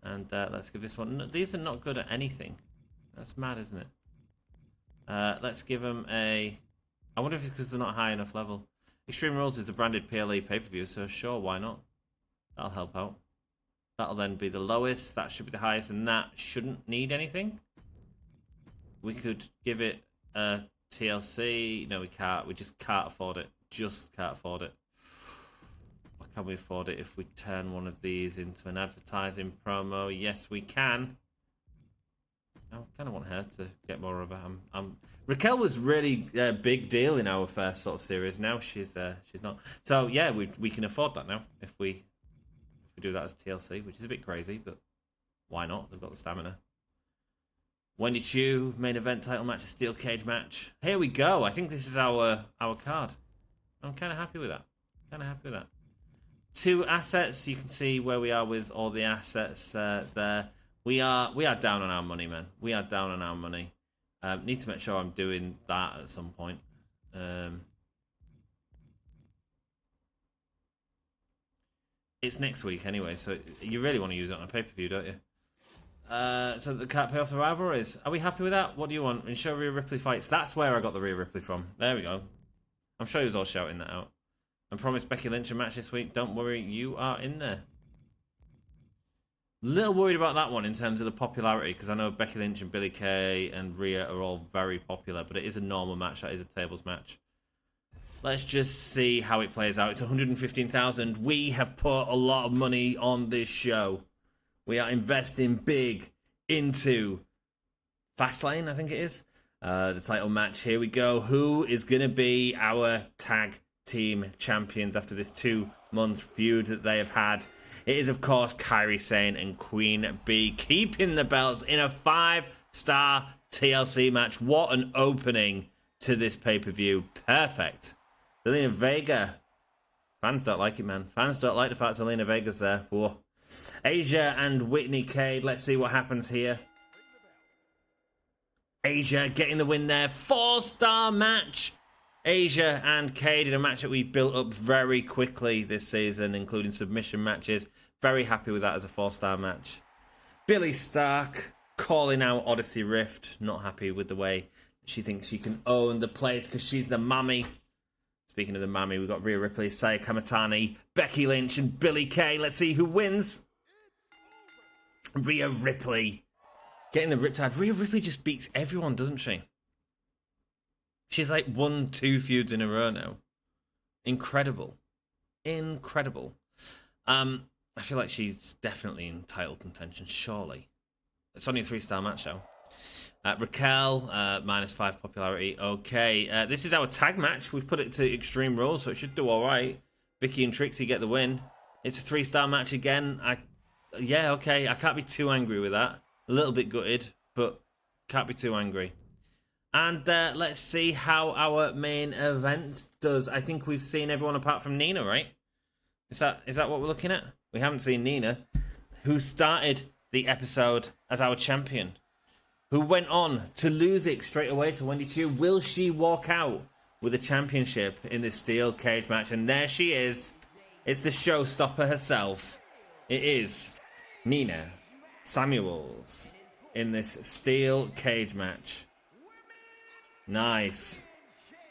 And let's give this one... No, these are not good at anything. That's mad, isn't it? Let's give them a... I wonder if it's because they're not high enough level. Extreme Rules is the branded PLE pay-per-view, so sure, why not? That'll help out. That'll then be the lowest. That should be the highest, and that shouldn't need anything. We could give it a TLC. No, we can't. We just can't afford it. Just can't afford it. Or can we afford it if we turn one of these into an advertising promo? Yes, we can. I kind of want her to get more of a... Raquel was really a big deal in our first sort of series. Now she's not. So yeah, we can afford that now if we do that as TLC, which is a bit crazy, but why not? They've got the stamina. Wendy Chu, main event title match, a steel cage match. Here we go. I think this is our card. I'm kind of happy with that. 2 assets. You can see where we are with all the assets there. We are down on our money, man. We are down on our money. Need to make sure I'm doing that at some point. It's next week anyway, so you really want to use it on a pay-per-view, don't you? So the can't pay off the rivalries. Are we happy with that? What do you want? Ensure Rhea Ripley fights. That's where I got the Rhea Ripley from. There we go. I'm sure you was all shouting that out. And promised Becky Lynch a match this week. Don't worry, you are in there. Little worried about that one in terms of the popularity, because I know Becky Lynch and Billie Kay and Rhea are all very popular, but it is a normal match. That is a tables match. Let's just see how it plays out. It's 115,000. We have put a lot of money on this show. We are investing big into Fastlane, I think it is. The title match. Here we go. Who is going to be our tag team champions after this 2-month feud that they have had? It is, of course, Kairi Sane and Queen Bee keeping the belts in a 5-star TLC match. What an opening to this pay-per-view. Perfect. Zelina Vega. Fans don't like it, man. Fans don't like the fact Zelina Vega's there. Whoa. Asia and Whitney Cade. Let's see what happens here. Asia getting the win there. 4-star match. Asia and Kay did a match that we built up very quickly this season, including submission matches. Very happy with that as a 4-star match. Billy Stark calling out Odyssey Rift. Not happy with the way she thinks she can own the place because she's the mammy. Speaking of the mammy, we've got Rhea Ripley, Saya Kamatani, Becky Lynch, and Billie Kay. Let's see who wins. Rhea Ripley. Getting the Riptide. Rhea Ripley just beats everyone, doesn't she? She's like won 2 feuds in a row now. Incredible. Incredible. I feel like she's definitely in title contention, surely. It's only a 3-star match, though. Raquel, -5 popularity. Okay, this is our tag match. We've put it to Extreme Rules, so it should do all right. Vicky and Trixie get the win. It's a 3-star match again. Yeah, okay. I can't be too angry with that. A little bit gutted, but can't be too angry. And let's see how our main event does. I think we've seen everyone apart from Nina, right? Is that what we're looking at? We haven't seen Nina, who started the episode as our champion, who went on to lose it straight away to Wendy Chu. Will she walk out with a championship in this steel cage match? And there she is. It's the showstopper herself. It is Nina Samuels in this steel cage match. Nice.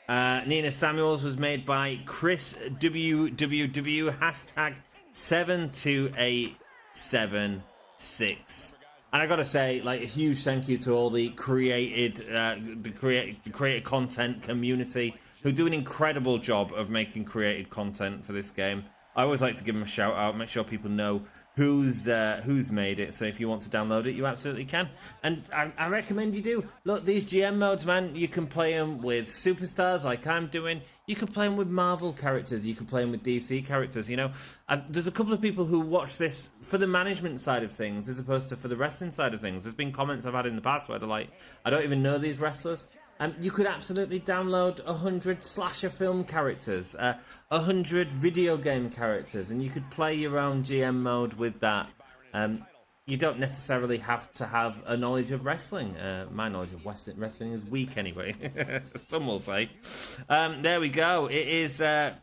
Nina Samuels was made by Chris WWW #72876. And I gotta say, like, a huge thank you to all the created content community who do an incredible job of making created content for this game. I always like to give them a shout out, make sure people know who's made it. So if you want to download it, you absolutely can. And I recommend you do. Look, these GM modes, man, you can play them with superstars like I'm doing. You can play them with Marvel characters. You can play them with DC characters, you know. There's a couple of people who watch this for the management side of things as opposed to for the wrestling side of things. There's been comments I've had in the past where they're like, I don't even know these wrestlers. You could absolutely download 100 slasher film characters, 100 video game characters, and you could play your own GM mode with that. You don't necessarily have to have a knowledge of wrestling. My knowledge of wrestling is weak anyway, some will say. There we go. It is Miyu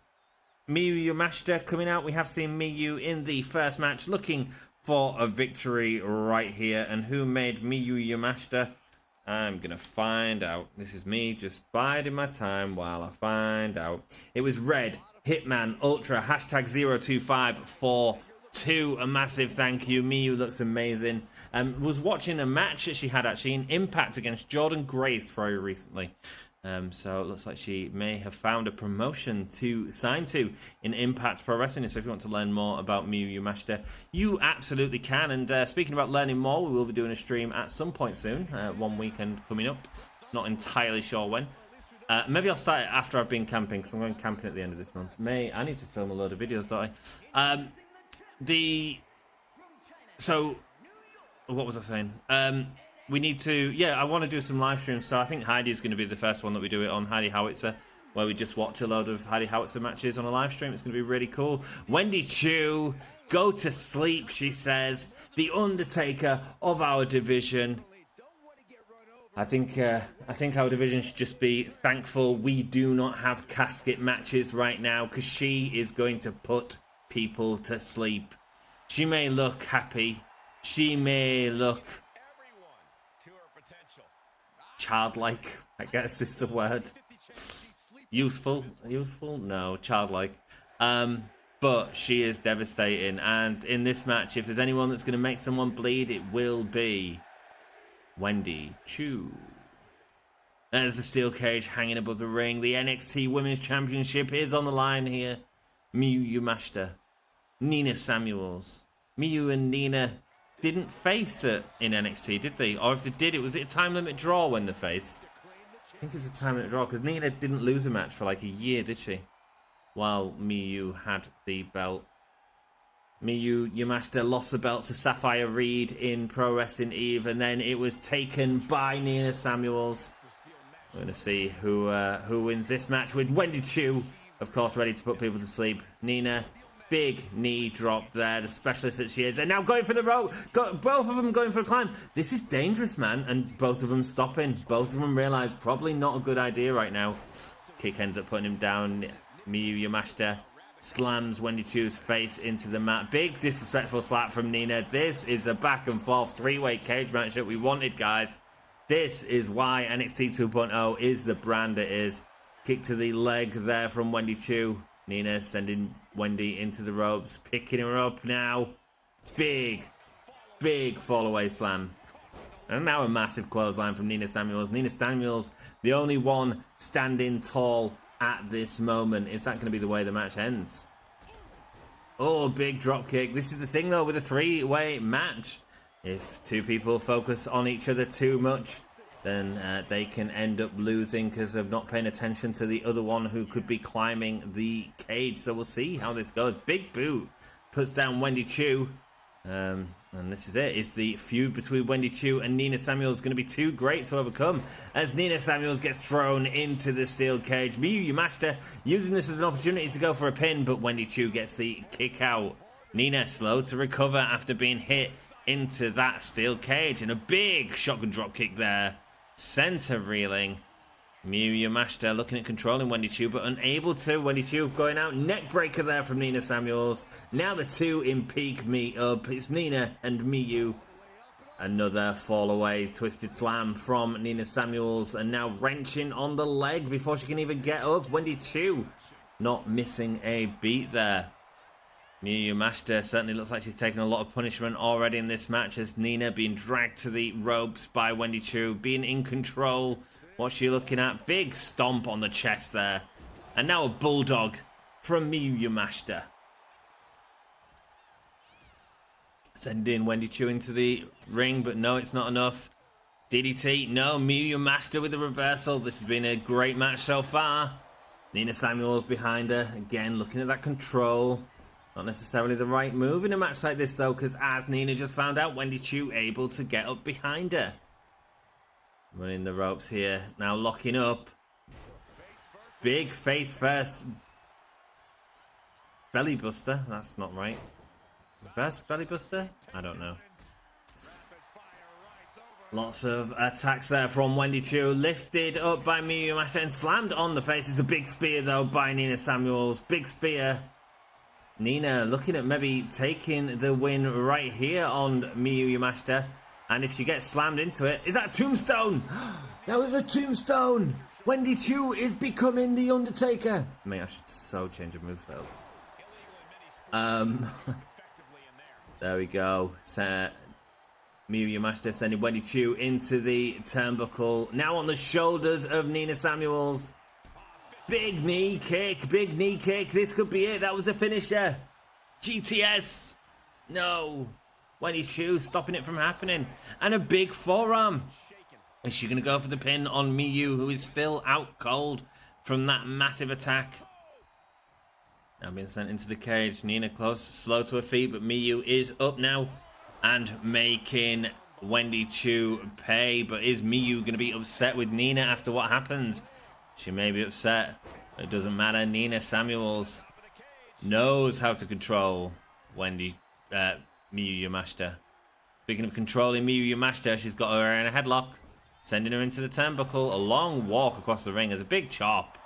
Yamashita coming out. We have seen Miyu in the first match looking for a victory right here. And who made Miyu Yamashita? I'm going to find out. This is me just biding my time while I find out. It was Red, Hitman, Ultra, #02542. A massive thank you. Miyu looks amazing. Was watching a match that she had actually in Impact against Jordan Grace very recently. So it looks like she may have found a promotion to sign to in Impact Pro Wrestling. So if you want to learn more about Miyu Yamashita, you absolutely can. And speaking about learning more, we will be doing a stream at some point soon. One weekend coming up. Not entirely sure when. Maybe I'll start it after I've been camping, because I'm going camping at the end of this month. I need to film a load of videos, don't I? So, what was I saying? We need to, I want to do some live streams. So I think Heidi's going to be the first one that we do it on, Heidi Howitzer, where we just watch a load of Heidi Howitzer matches on a live stream. It's going to be really cool. Wendy Chu, go to sleep, she says. The Undertaker of our division. I think our division should just be thankful we do not have casket matches right now, because she is going to put people to sleep. She may look happy. She may look childlike, I guess is the word. Youthful? No, childlike. But she is devastating. And in this match, if there's anyone that's going to make someone bleed, it will be Wendy Chu. There's the steel cage hanging above the ring. The NXT Women's Championship is on the line here. Miyu Yamashita, Nina Samuels. Miyu and Nina didn't face it in NXT, did they? Or if they did, was it a time limit draw when they faced? I think it was a time limit draw, because Nina didn't lose a match for like a year, did she? While Miyu had the belt. Miyu Yamashita lost the belt to Sapphire Reed in Pro Wrestling Eve, and then it was taken by Nina Samuels. We're going to see who wins this match with Wendy Chu, of course, ready to put people to sleep. Nina, big knee drop there, the specialist that she is, and now going for the rope. Both of them going for a climb. This is dangerous, man, and both of them stopping. Both of them realise probably not a good idea right now. kick ends up putting him down. Miyu Yamashita slams Wendy Chu's face into the mat. Big disrespectful slap from Nina. This is a back and forth three-way cage match that we wanted, guys. This is why NXT 2.0 is the brand it is. Kick to the leg there from Wendy Chu. Nina sending Wendy into the ropes, picking her up now. Big fall-away slam. And now a massive clothesline from Nina Samuels. Nina Samuels, the only one standing tall at this moment. Is that going to be the way the match ends? Oh, big drop kick. This is the thing, though, with a three-way match. If two people focus on each other too much, then they can end up losing because of not paying attention to the other one who could be climbing the cage. So we'll see how this goes. Big boot puts down Wendy Chu. And this is it. Is the feud between Wendy Chu and Nina Samuels going to be too great to overcome? As Nina Samuels gets thrown into the steel cage. Miyu Yamashita using this as an opportunity to go for a pin, but Wendy Chu gets the kick out. Nina slow to recover after being hit into that steel cage. And a big shotgun drop kick there. Center reeling. Miyu Yamashita looking at controlling Wendy Chu, but unable to. Wendy Chu going out. Neck breaker there from Nina Samuels. Now the two in peak meet up. It's Nina and Miyu. Another fall away. Twisted slam from Nina Samuels. And now wrenching on the leg before she can even get up. Wendy Chu not missing a beat there. Miyu Yamashita certainly looks like she's taken a lot of punishment already in this match, as Nina being dragged to the ropes by Wendy Chu, being in control. What's she looking at? Big stomp on the chest there. And now a bulldog from Miyu Yamashita. Sending Wendy Chu into the ring, but no, it's not enough. DDT, no, Miyu Yamashita with the reversal. This has been a great match so far. Nina Samuels behind her, again looking at that control. Not necessarily the right move in a match like this though, because as Nina just found out, Wendy Chu able to get up behind her. Running the ropes here, now locking up. Big face first. Belly buster, that's not right. Reverse belly buster? I don't know. Lots of attacks there from Wendy Chu. Lifted up by Miyu Yamashita and slammed on the face. It's a big spear though by Nina Samuels. Big spear. Nina looking at maybe taking the win right here on Miyu Yamashita. And if she gets slammed into it, is that a tombstone? That was a tombstone! Wendy Chu is becoming the Undertaker. Mate, I should so change a moveset. There we go. Miyu Yamashita sending Wendy Chu into the turnbuckle. Now on the shoulders of Nina Samuels. Big knee kick, big knee kick. This could be it. That was a finisher. GTS. No. Wendy Chu stopping it from happening. And a big forearm. Is she going to go for the pin on Miyu, who is still out cold from that massive attack? Now being sent into the cage. Nina close, slow to her feet, but Miyu is up now and making Wendy Chu pay. But is Miyu going to be upset with Nina after what happens? She may be upset, but it doesn't matter. Nina Samuels knows how to control Miyu Yamashita. Speaking of controlling Miyu Yamashita, she's got her in a headlock, sending her into the turnbuckle. A long walk across the ring. There's a big chop.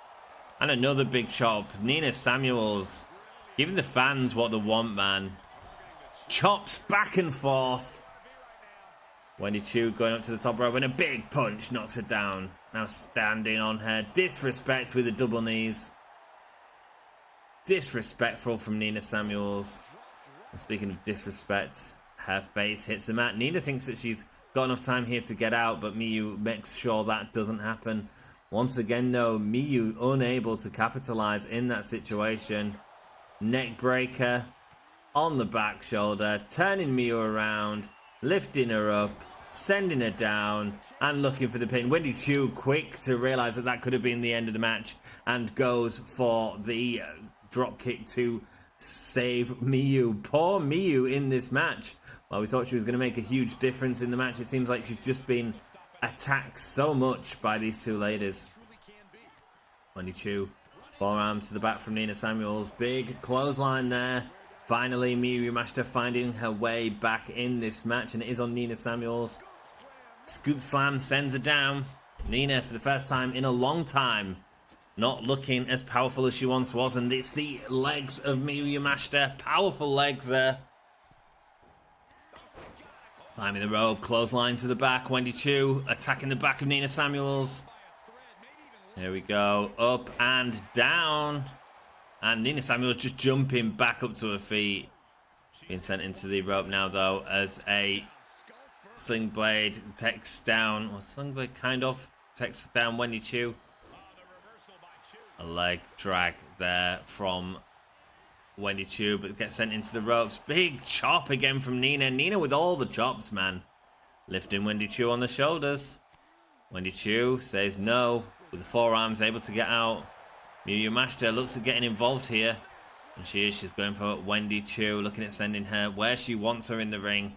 And another big chop. Nina Samuels giving the fans what they want, man. Chops back and forth. Wendy Chu going up to the top rope and a big punch knocks her down. Now standing on her. Disrespect with the double knees. Disrespectful from Nina Samuels. And speaking of disrespect, her face hits the mat. Nina thinks that she's got enough time here to get out, but Miyu makes sure that doesn't happen. Once again, though, Miyu unable to capitalize in that situation. Neck breaker on the back shoulder, turning Miyu around, lifting her up, sending her down, and looking for the pin. Wendy Chu quick to realize that that could have been the end of the match and goes for the drop kick to save Miyu. Poor Miyu in this match. Well, we thought she was going to make a huge difference in the match. It seems like she's just been attacked so much by these two ladies. Wendy Chu, forearm to the back from Nina Samuels. Big clothesline there. Finally, Miyu Yamashita finding her way back in this match, and it is on Nina Samuels. Scoop slam sends her down. Nina, for the first time in a long time, Not looking as powerful as she once was, and it's the legs of Miyu Yamashita. Powerful legs there. Climbing the rope, clothesline to the back. Wendy Chu attacking the back of Nina Samuels. Here we go, up and down. And Nina Samuels just jumping back up to her feet. Being sent into the rope now, though, as a Sling Blade takes down, or Sling Blade kind of takes down Wendy Chu. A leg drag there from Wendy Chu, but gets sent into the ropes. Big chop again from Nina. Nina with all the chops, man. Lifting Wendy Chu on the shoulders. Wendy Chu says no, with the forearms able to get out. Miyu Yamashita looks at getting involved here. And she's going for Wendy Chu, looking at sending her where she wants her in the ring.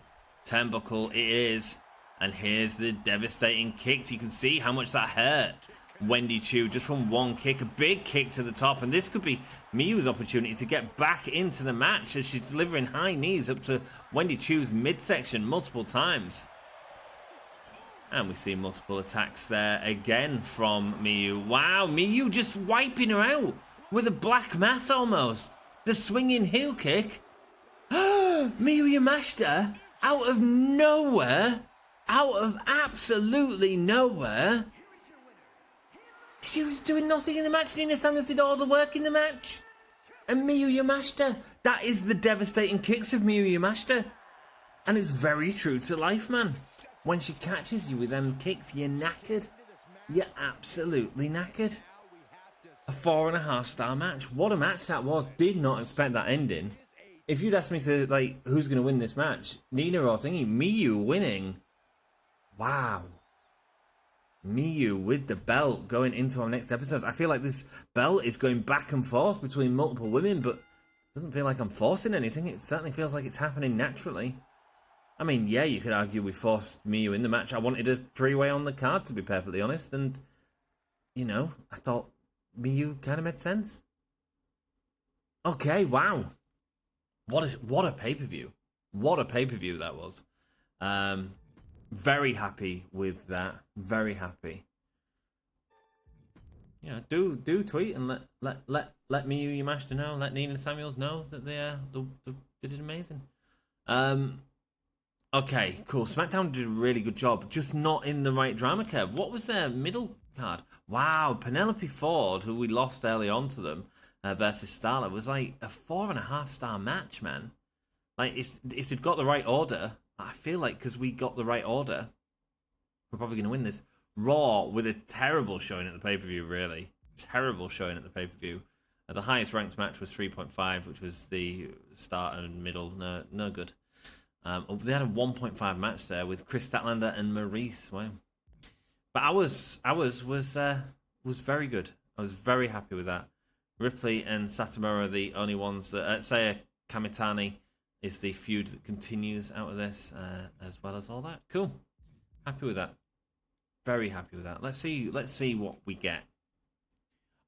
Turnbuckle it is. And here's the devastating kicks. You can see how much that hurt Wendy Chu just from one kick. A big kick to the top. And this could be Miyu's opportunity to get back into the match as she's delivering high knees up to Wendy Chu's midsection multiple times. And we see multiple attacks there again from Miyu. Wow, Miyu just wiping her out with a black mass almost. The swinging heel kick. Miyu Yamashita, out of nowhere, out of absolutely nowhere. She was doing nothing in the match. Nina Samuels did all the work in the match. And Miyu Yamashita, that is the devastating kicks of Miyu Yamashita. And it's very true to life, man. When she catches you with them kicks, you're knackered. You're absolutely knackered. A 4.5-star match. What a match that was. Did not expect that ending. If you'd asked me to, like, who's going to win this match, Nina or thingy, Miyu winning. Wow. Miyu with the belt going into our next episode. I feel like this belt is going back and forth between multiple women, but it doesn't feel like I'm forcing anything. It certainly feels like it's happening naturally. I mean, yeah, you could argue we forced Miyu in the match. I wanted a 3-way on the card, to be perfectly honest, and, you know, I thought Miyu kind of made sense. Okay, wow. What a pay-per-view. What a pay-per-view that was. Very happy with that. Very happy. Yeah, do tweet and let Miyu Yamashita know, let Nina Samuels know that they did amazing. Okay, cool. SmackDown did a really good job, just not in the right drama curve. What was their middle card? Wow, Penelope Ford, who we lost early on to them, versus Starla, was like a 4.5-star match, man. Like, if they'd got the right order, I feel like because we got the right order, we're probably going to win this. Raw with a terrible showing at the pay-per-view, really. Terrible showing at the pay-per-view. The highest ranked match was 3.5, which was the start and middle. No good. They had a 1.5 match there with Chris Statlander and Maurice. Wow. But ours was very good. I was very happy with that. Ripley and Satomura are the only ones that... Saya Kamitani is the feud that continues out of this, as well as all that. Cool. Happy with that. Very happy with that. Let's see what we get.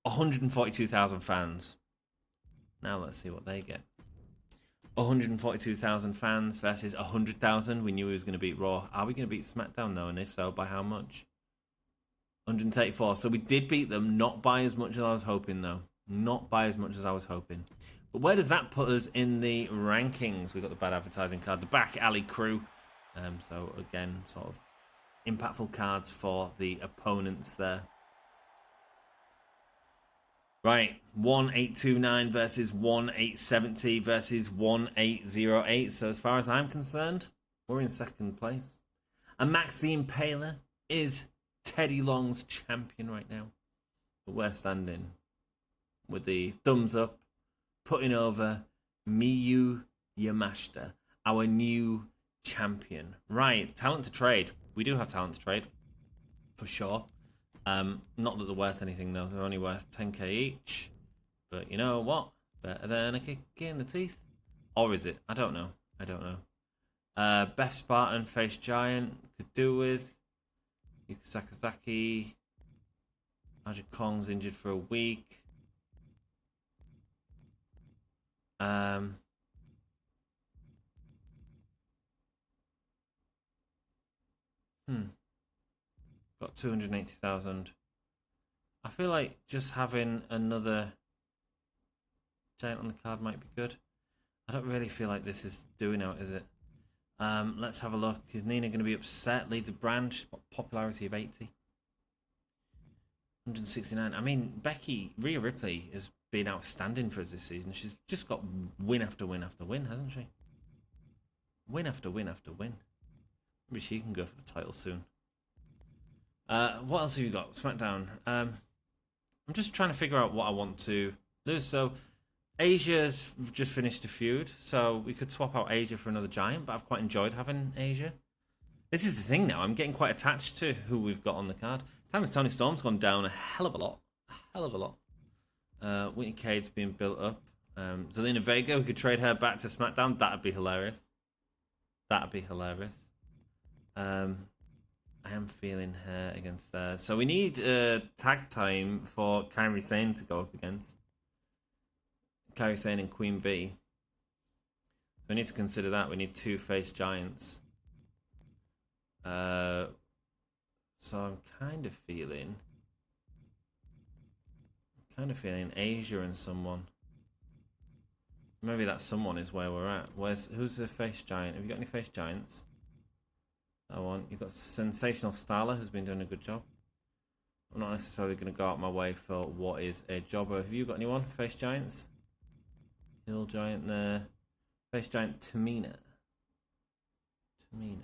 142,000 fans. Now let's see what they get. 142,000 fans versus 100,000. We knew he was going to beat Raw. Are we going to beat SmackDown though? And if so, by how much? 134. So we did beat them, not by as much as I was hoping though. Not by as much as I was hoping. But where does that put us in the rankings? We've got the bad advertising card, the back alley crew. So again, sort of impactful cards for the opponents there. Right, 1829 versus 1870 versus 1808. So as far as I'm concerned, we're in second place. And Max the Impaler is Teddy Long's champion right now. But we're standing with the thumbs up, putting over Miyu Yamashita, our new champion. Right, talent to trade. We do have talent to trade, for sure. Not that they're worth anything though. They're only worth 10k each. But you know what? Better than a kick in the teeth. Or is it? I don't know. Beth Spartan, Face Giant. Could do with Yuka Sakazaki. Aja Kong's injured for a week. Got 280,000. I feel like just having another giant on the card might be good. I don't really feel like this is doing out, is it? Let's have a look. Is Nina going to be upset? Leave the brand. She's got popularity of 80. 169. I mean, Rhea Ripley has been outstanding for us this season. She's just got win after win after win, hasn't she? Win after win after win. Maybe she can go for the title soon. What else have you got? SmackDown. I'm just trying to figure out what I want to do. So, Asia's just finished a feud, so we could swap out Asia for another giant, but I've quite enjoyed having Asia. This is the thing now, I'm getting quite attached to who we've got on the card. Time as Tony Storm's gone down a hell of a lot. A hell of a lot. Whitney Cade's being built up. Zelina Vega, we could trade her back to SmackDown. That'd be hilarious. That'd be hilarious. I am feeling her against there. So we need tag time for Kairi Sane to go up against. Kairi Sane and Queen Bee. So we need to consider that. We need two face giants. So I'm kind of feeling Asia and someone. Maybe that someone is where we're at. Who's the face giant? Have you got any face giants? That one. You've got Sensational Starla, who's been doing a good job. I'm not necessarily going to go out my way for what is a jobber. Have you got anyone? Face giants? Hill giant there. Face giant Tamina. In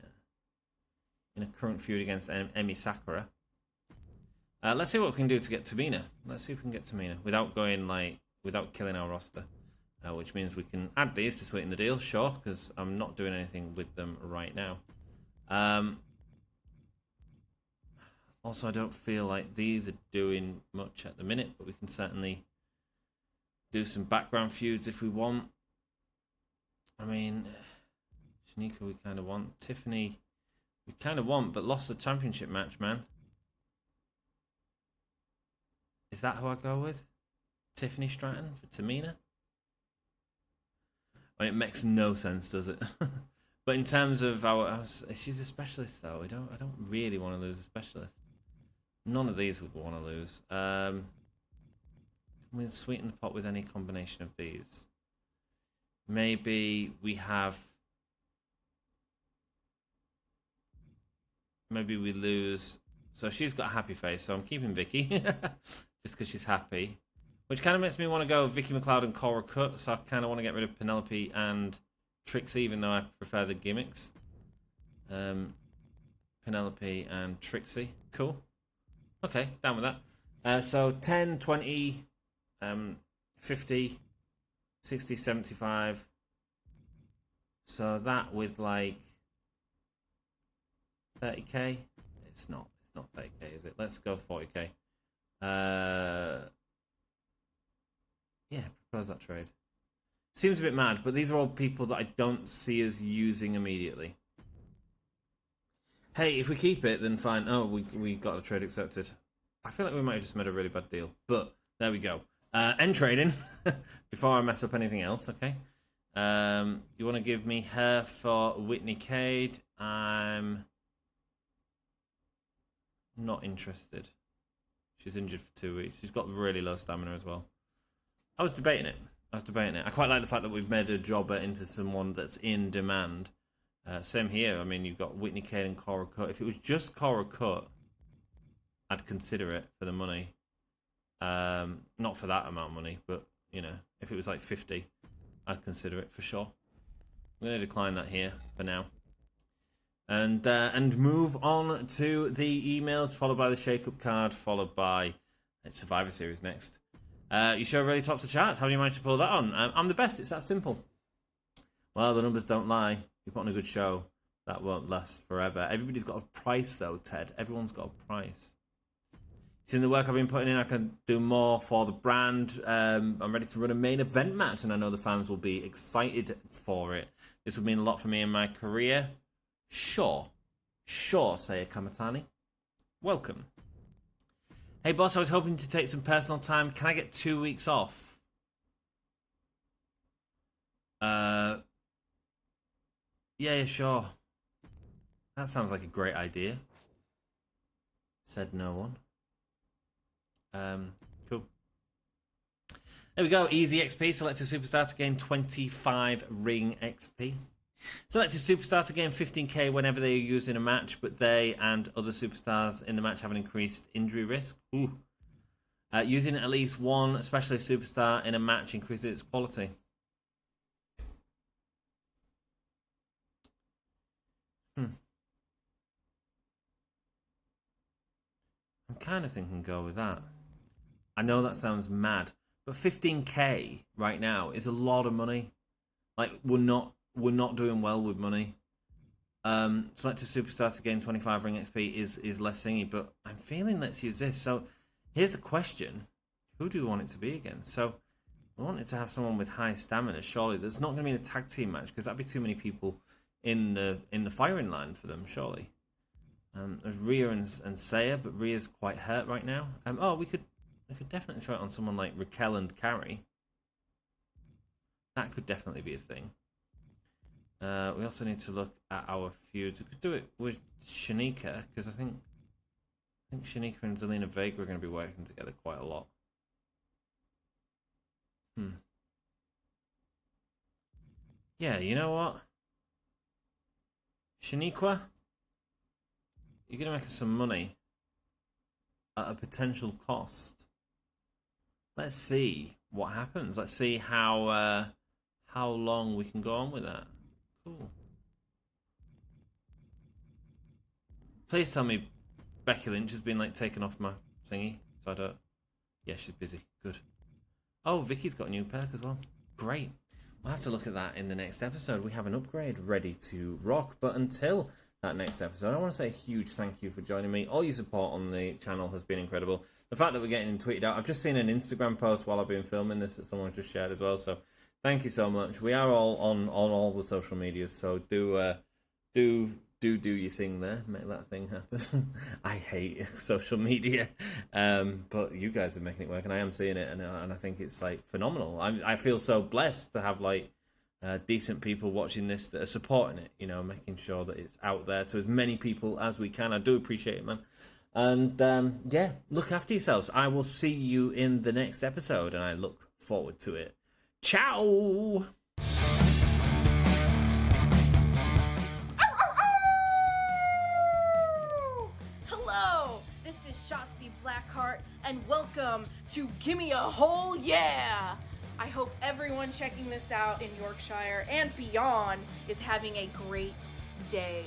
a current feud against Emi Sakura. Let's see what we can do to get Tamina. Let's see if we can get Tamina without killing our roster. Which means we can add these to sweeten the deal, sure, because I'm not doing anything with them right now. Also, I don't feel like these are doing much at the minute, but we can certainly do some background feuds if we want. I mean, Shanika we kind of want. Tiffany we kind of want, but lost the championship match, man. Is that who I go with? Tiffany Stratton for Tamina? I mean, it makes no sense, does it? But in terms of she's a specialist though. I don't really want to lose a specialist. None of these would want to lose. We'll sweeten the pot with any combination of these. Maybe we lose. So she's got a happy face, so I'm keeping Vicky just because she's happy. Which kind of makes me want to go Vicky McLeod and Cora Cut, so I kind of want to get rid of Penelope and Trixie, even though I prefer the gimmicks. Penelope and Trixie. Cool. Okay, down with that. So 10, 20, 50, 60, 75. So that with like 30k. It's not 30k, is it? Let's go 40k. Yeah, propose that trade. Seems a bit mad, but these are all people that I don't see us using immediately. Hey, if we keep it, then fine. Oh, we got a trade accepted. I feel like we might have just made a really bad deal, but there we go. End trading before I mess up anything else. Okay. You want to give me her for Whitney Cade? I'm not interested. She's injured for 2 weeks. She's got really low stamina as well. I was debating it. I quite like the fact that we've made a jobber into someone that's in demand. Same here. I mean, you've got Whitney Cade and Cora Cut. If it was just Cora Cut, I'd consider it for the money. Not for that amount of money, but, you know, if it was like 50, I'd consider it for sure. I'm going to decline that here for now. And move on to the emails, followed by the shake-up card, followed by Survivor Series next. Your show really tops the charts. How do you manage to pull that on? I'm the best. It's that simple. Well, the numbers don't lie. You put on a good show. That won't last forever. Everybody's got a price, though, Ted. Everyone's got a price. Seeing the work I've been putting in, I can do more for the brand. I'm ready to run a main event match, and I know the fans will be excited for it. This would mean a lot for me in my career. Sure, Saya Kamatani. Welcome. Hey, boss, I was hoping to take some personal time. Can I get 2 weeks off? Yeah, sure. That sounds like a great idea. Said no one. Cool. There we go. Easy XP. Select a superstar to gain 25 ring XP. Select a superstar to gain 15k whenever they are used in a match, but they and other superstars in the match have an increased injury risk. Ooh. Using at least one specialist superstar in a match increases its quality. I'm kind of thinking go with that. I know that sounds mad, but 15k right now is a lot of money. Like, we're not doing well with money. Select a superstar to gain 25 ring XP is less thingy, but I'm feeling let's use this. So here's the question: who do we want it to be again? So we want it to have someone with high stamina. Surely there's not going to be a tag team match because that'd be too many people in the firing line for them. Surely. There's Rhea and Saya, but Rhea's quite hurt right now. We could definitely throw it on someone like Raquel and Carrie. That could definitely be a thing. We also need to look at our feuds. We could do it with Shanika, because I think Shanika and Zelina Vega are going to be working together quite a lot. Yeah, you know what? Shaniqua, you're going to make us some money at a potential cost. Let's see what happens. Let's see how long we can go on with that. Cool. Please tell me Becky Lynch has been like taken off my thingy, so I don't. Yeah, she's busy. Good. Oh, Vicky's got a new perk as well. Great. We'll have to look at that in the next episode. We have an upgrade ready to rock. But until that next episode, I want to say a huge thank you for joining me. All your support on the channel has been incredible. The fact that we're getting tweeted out. I've just seen an Instagram post while I've been filming this that someone just shared as well. So thank you so much. We are all on all the social medias. So do your thing there. Make that thing happen. I hate social media, but you guys are making it work, and I am seeing it, and I think it's like phenomenal. I feel so blessed to have like decent people watching this that are supporting it. You know, making sure that it's out there to as many people as we can. I do appreciate it, man. And yeah, look after yourselves. I will see you in the next episode, and I look forward to it. Ciao. Shotzi Blackheart, and welcome to Gimme a Whole Yeah! I hope everyone checking this out in Yorkshire and beyond is having a great day.